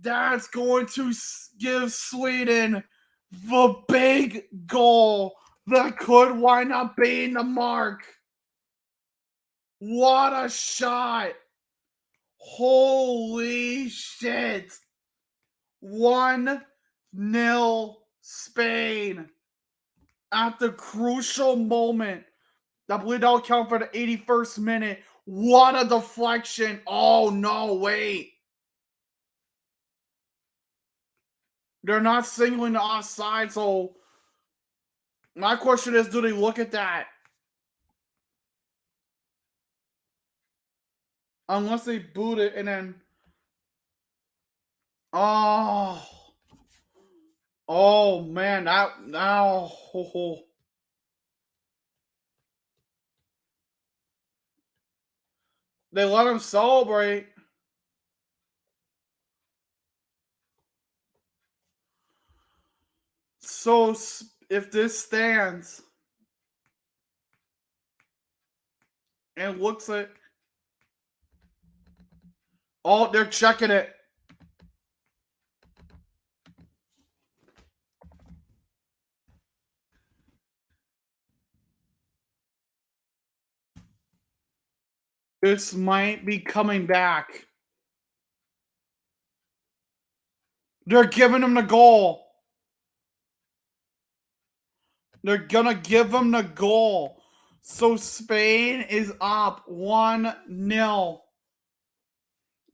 That's going to give Sweden the big goal that could wind up being the mark. What a shot. Holy shit. 1-0 Spain. At the crucial moment. I believe that'll count for the 81st minute. What a deflection. Oh, no, wait. They're not singling the offside, so my question is, do they look at that? Unless they boot it and then Oh, oh man, that now. They let him celebrate. So if this stands and looks like, oh, they're checking it. This might be coming back. They're giving him the goal. They're gonna give him the goal. So Spain is up 1-0.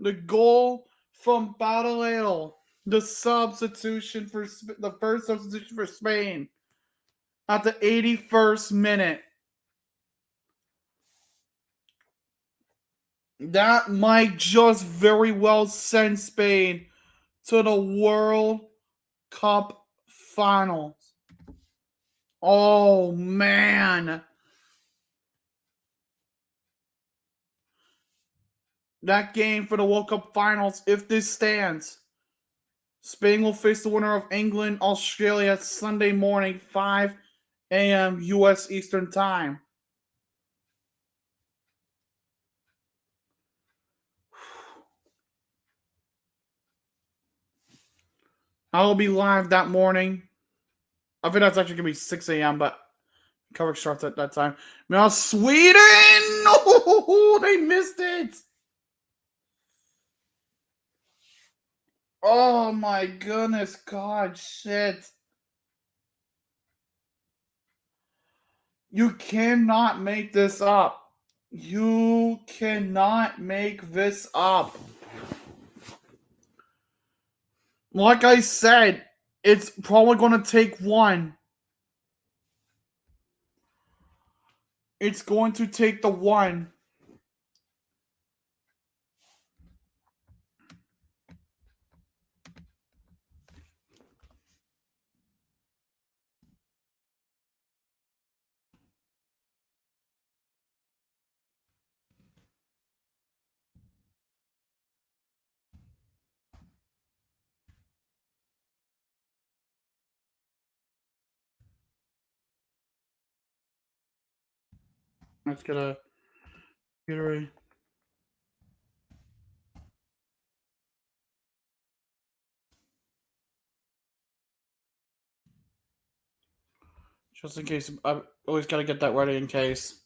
The goal from Bataleo. The substitution for the first substitution for Spain at the 81st minute. That might just very well send Spain to the World Cup finals. Oh man. That game for the World Cup finals, if this stands, Spain will face the winner of England, Australia Sunday morning, 5 a.m. U.S. Eastern Time. I will be live that morning. I think that's actually going to be 6 a.m., but coverage starts at that time. Now, Sweden! No, they missed it! Oh my goodness, God, shit. You cannot make this up. You cannot make this up. Like I said, it's probably going to take one. It's going to take the one. Let's get a Gatorade. Just in case. I always got to get that ready in case.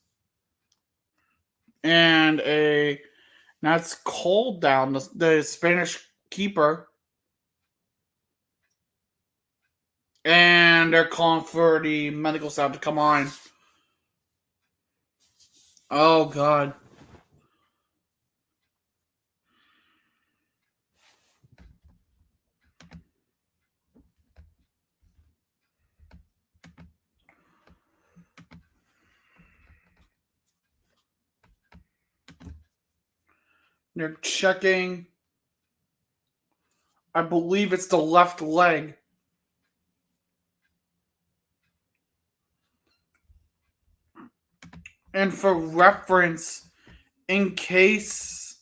And that's cold down. The Spanish keeper. And they're calling for the medical staff to come on. Oh, God. They're checking. I believe it's the left leg. And for reference, in case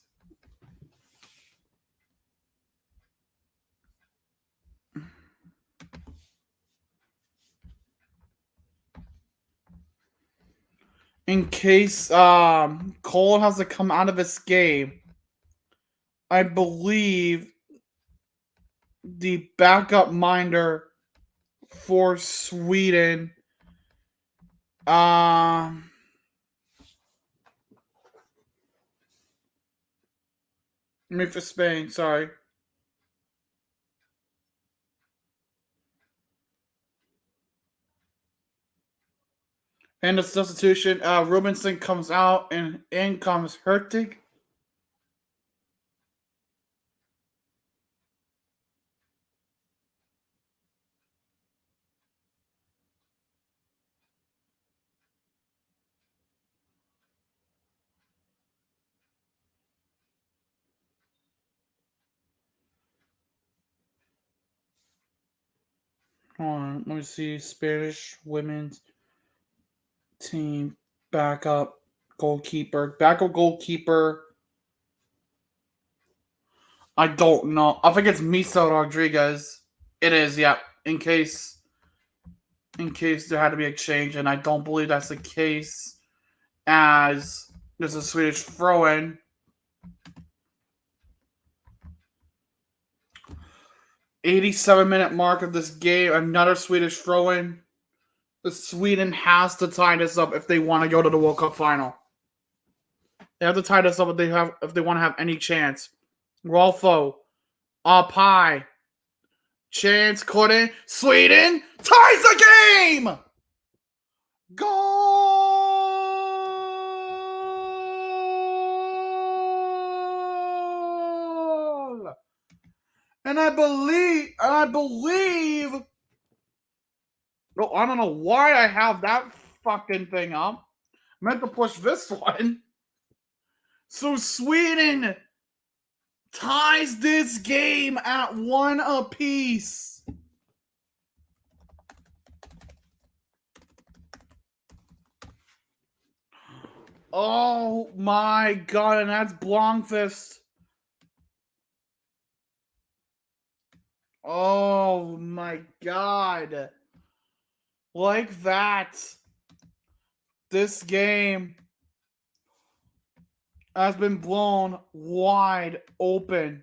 Cole has to come out of this game, I believe the backup minder for Sweden for Spain, sorry. And the substitution, Rubinson comes out and in comes Hertig. Hold on, let me see. Spanish women's team backup goalkeeper. Backup goalkeeper. I don't know. I think it's Misa Rodriguez. It is, yeah. In case there had to be a change, and I don't believe that's the case, as there's a Swedish throw-in. 87-minute mark of this game. Another Swedish throw-in. Sweden has to tie this up if they want to go to the World Cup final. They have to tie this up if they want to have any chance. Rolfo, up high. Chance couldn't. Sweden ties the game! Goal! And I believe, no, I don't know why I have that fucking thing up. I meant to push this one. So Sweden ties this game at 1 apiece. Oh my god, and that's Blomqvist. Oh my god. Like that, this game has been blown wide open.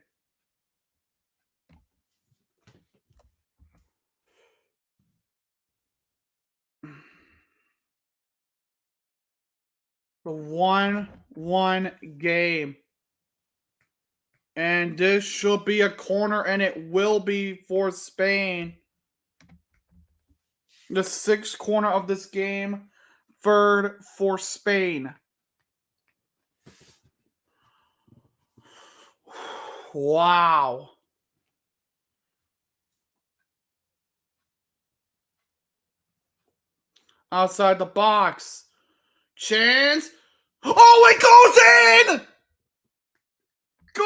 The 1-1 game. And this should be a corner, and it will be for Spain. The 6th corner of this game, third for Spain. Wow. Outside the box. Chance. Oh, it goes in! Goal!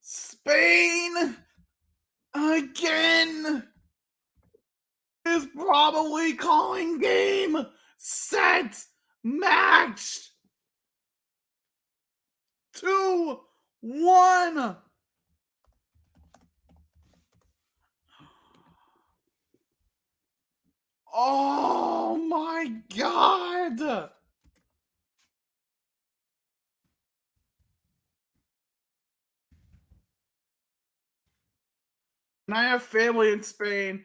Spain again is probably calling game, set, match. 2-1. Oh my god! And I have family in Spain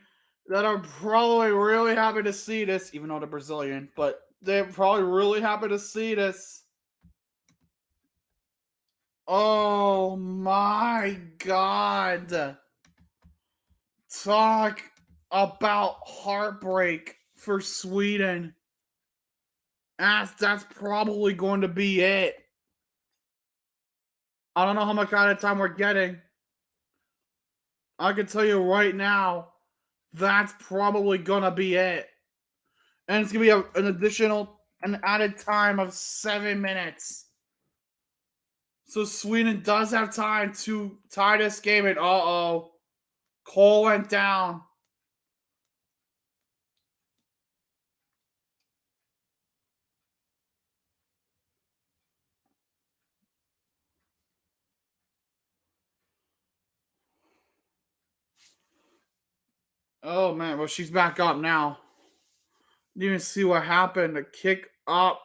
that are probably really happy to see this, even though they're Brazilian, but they're probably really happy to see this. Oh my god. Talk about heartbreak for Sweden. That's probably going to be it. I don't know how much out of time we're getting. I can tell you right now, that's probably going to be it. And it's going to be an added time of 7 minutes. So Sweden does have time to tie this game, and uh-oh, Cole went down. Oh man, well she's back up now. Didn't even see what happened. The kick up.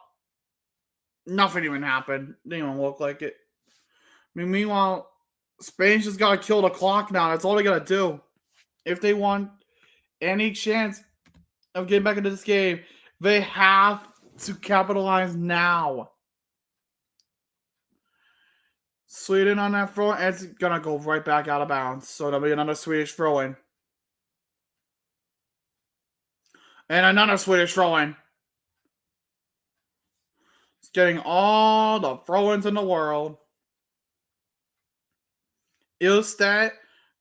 Nothing even happened. Didn't even look like it. I mean, meanwhile, Spain's just gotta kill the clock now. That's all they gotta do. If they want any chance of getting back into this game, they have to capitalize now. Sweden on that throw, and it's gonna go right back out of bounds. So there'll be another Swedish throw-in. And another Swedish throw-in. It's getting all the throw-ins in the world. Ilstedt,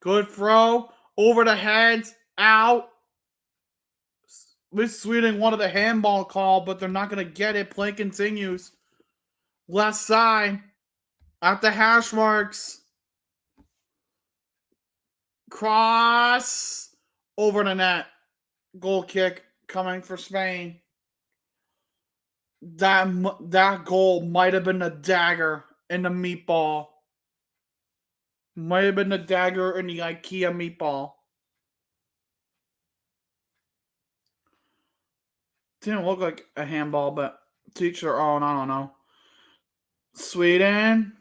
good throw, over the heads, out. Miss Sweden wanted a handball call, but they're not going to get it. Play continues. Left side. At the hash marks. Cross. Over the net. Goal kick coming for Spain. That goal might have been the dagger in the meatball. Might have been the dagger in the IKEA meatball. Didn't look like a handball, but teach their own. I don't know. Sweden.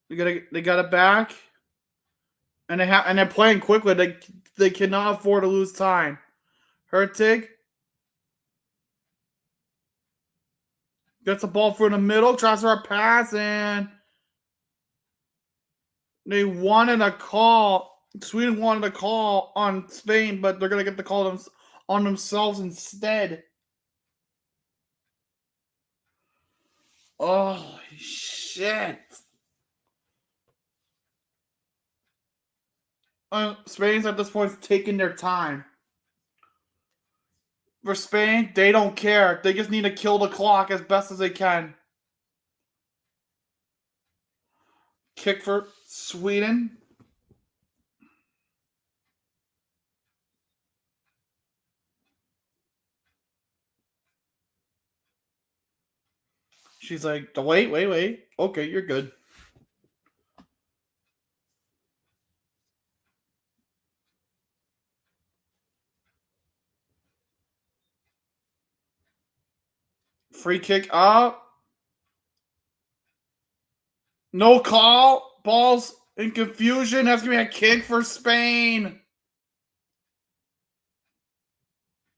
They got it back, and they're playing quickly. They cannot afford to lose time. Hertig gets the ball through the middle, tries for a pass, and they wanted a call. Sweden wanted a call on Spain, but they're gonna get the call on themselves instead. Oh shit! Spain's at this point taking their time. For Spain, they don't care. They just need to kill the clock as best as they can. Kick for Sweden. She's like, wait. Okay, you're good. Free kick up. No call. Balls in confusion. That's going to be a kick for Spain.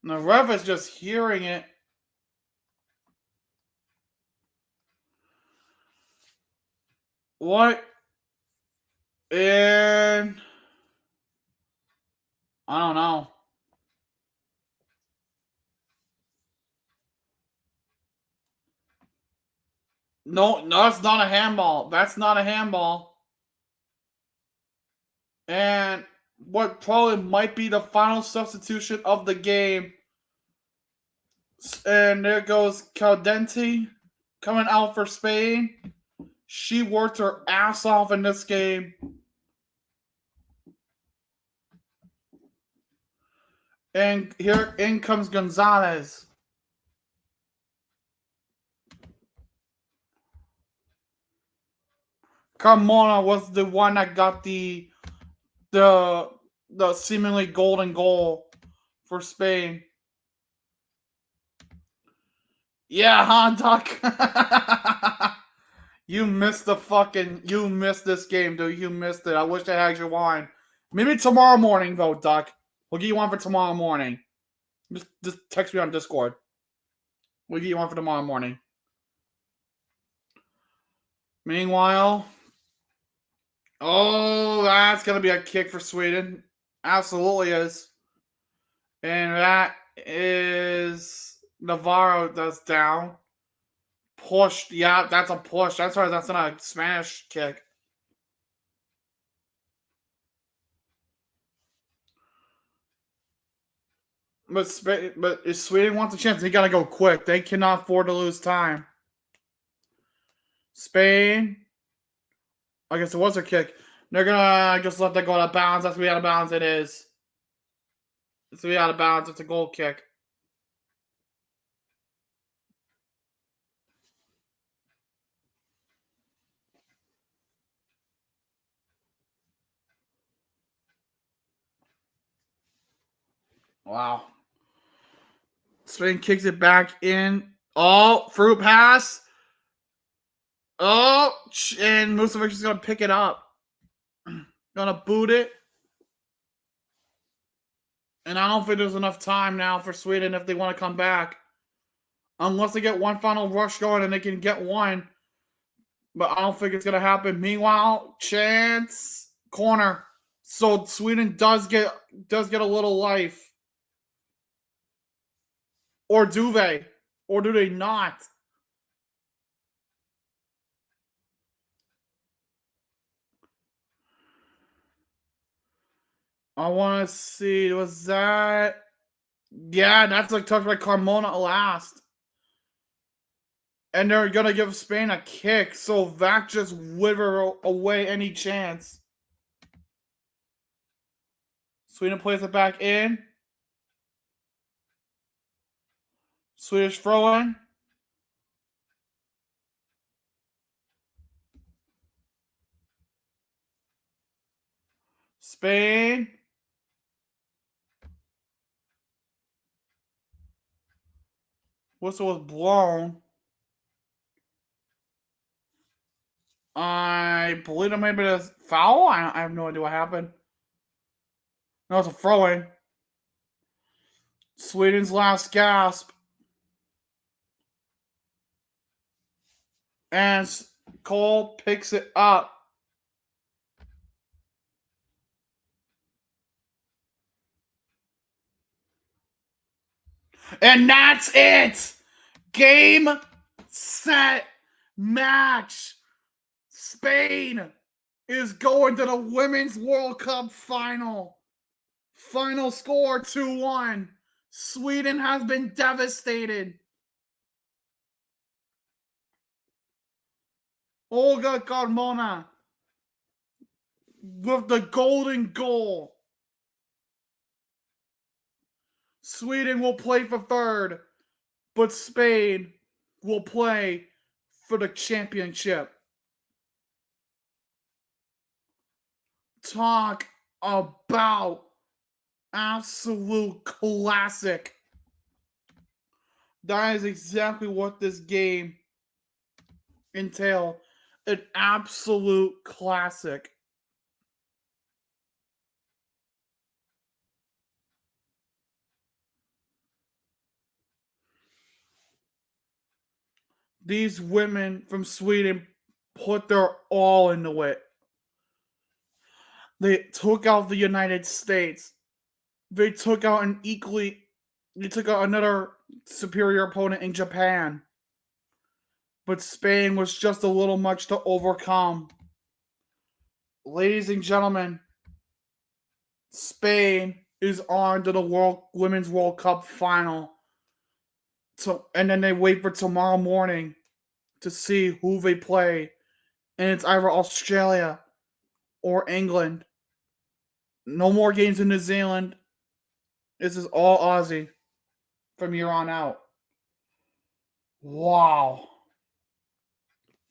And the ref is just hearing it. What? And I don't know. No, that's not a handball. That's not a handball. And what probably might be the final substitution of the game. And there goes Caldente coming out for Spain. She worked her ass off in this game. And here in comes Gonzalez. Carmona was the one that got the seemingly golden goal for Spain. Yeah, huh, Duck? You missed this game, dude. You missed it. I wish I had your wine. Maybe tomorrow morning, though, Duck. We'll get you one for tomorrow morning. Just text me on Discord. We'll get you one for tomorrow morning. Meanwhile, oh, that's going to be a kick for Sweden. Absolutely is. And that is Navarro that's down. Pushed. Yeah, that's a push. That's right. That's not a Spanish kick. But if Sweden wants a chance, they got to go quick. They cannot afford to lose time. Spain. I guess it was a kick. They're going to just let that go out of bounds. That's be out of bounds. It is. It's be out of bounds. It's a goal kick. Wow. Spain kicks it back in. Oh, fruit pass. Oh, and Musovic is going to pick it up. Going to boot it. And I don't think there's enough time now for Sweden if they want to come back. Unless they get one final rush going and they can get one. But I don't think it's going to happen. Meanwhile, chance. Corner. So Sweden does get a little life. Or do they? Or do they not? I want to see. Was that? Yeah, that's like touched by Carmona last. And they're gonna give Spain a kick, so that just wither away any chance. Sweden plays it back in. Swedish throw-in. Spain. Whistle was blown. I believe it may have been a foul. I have no idea what happened. No, it's a throw-in. Sweden's last gasp. And Cole picks it up. And that's it! Game, set, match. Spain is going to the Women's World Cup final. Final score 2-1. Sweden has been devastated. Olga Carmona with the golden goal. Sweden will play for third, but Spain will play for the championship. Talk about absolute classic. That is exactly what this game entails. An absolute classic. These women from Sweden put their all into it. They took out the United States. They took out another superior opponent in Japan. But Spain was just a little much to overcome. Ladies and gentlemen, Spain is on to the Women's World Cup final. And then they wait for tomorrow morning to see who they play. And it's either Australia or England. No more games in New Zealand. This is all Aussie from here on out. Wow.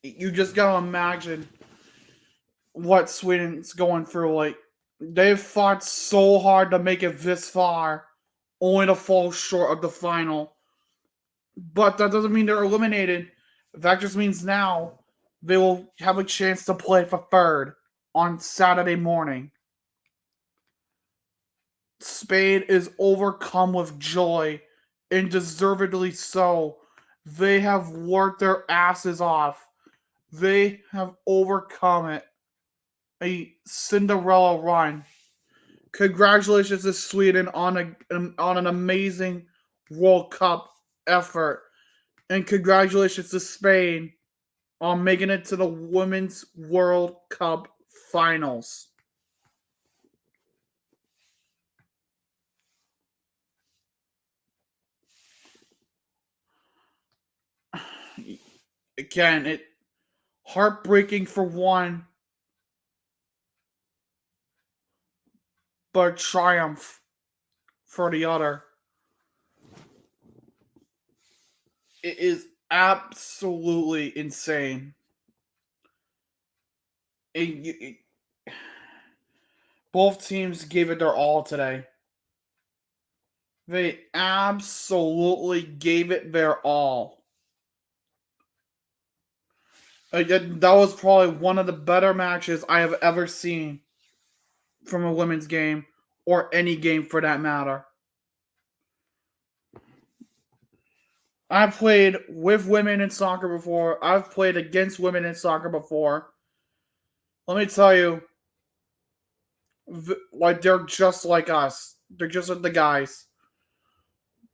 You just gotta imagine what Sweden's going through. Like, they've fought so hard to make it this far, only to fall short of the final. But that doesn't mean they're eliminated. That just means now they will have a chance to play for third on Saturday morning. Spain is overcome with joy, and deservedly so. They have worked their asses off. They have overcome it. A Cinderella run. Congratulations to Sweden on an amazing World Cup effort. And congratulations to Spain on making it to the Women's World Cup finals. Again, it heartbreaking for one, but triumph for the other. It is absolutely insane. Both teams gave it their all today. They absolutely gave it their all. That was probably one of the better matches I have ever seen from a women's game, or any game for that matter. I've played with women in soccer before. I've played against women in soccer before. Let me tell you, like, they're just like us. They're just like the guys.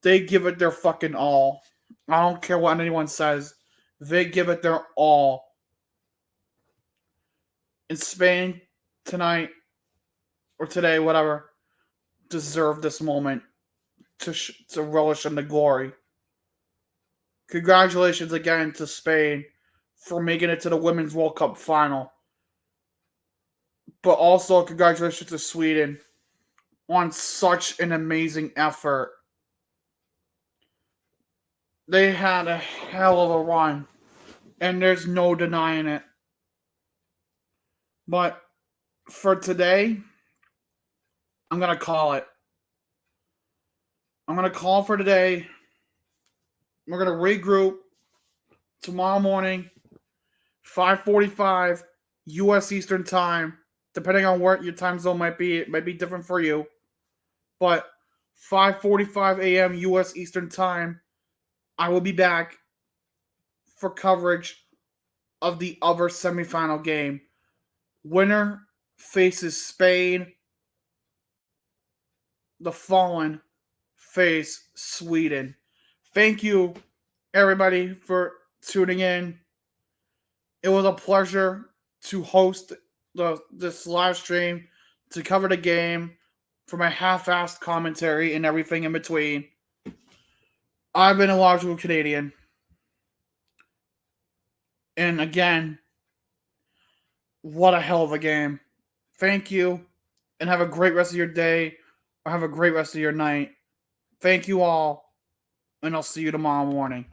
They give it their fucking all. I don't care what anyone says. They give it their all. In Spain tonight, or today, whatever, deserve this moment to relish in the glory. Congratulations again to Spain for making it to the Women's World Cup final. But also congratulations to Sweden on such an amazing effort. They had a hell of a run, and there's no denying it. But for today, I'm going to call it. I'm going to call for today. We're going to regroup tomorrow morning, 5:45 U.S. Eastern Time. Depending on where your time zone might be, it might be different for you. But 5:45 a.m. U.S. Eastern Time, I will be back for coverage of the other semifinal game. Winner faces Spain. The fallen face Sweden. Thank you, everybody, for tuning in. It was a pleasure to host this live stream, to cover the game, for my half-assed commentary and everything in between. I've been a logical Canadian. And again, what a hell of a game. Thank you, and have a great rest of your day, or have a great rest of your night. Thank you all, and I'll see you tomorrow morning.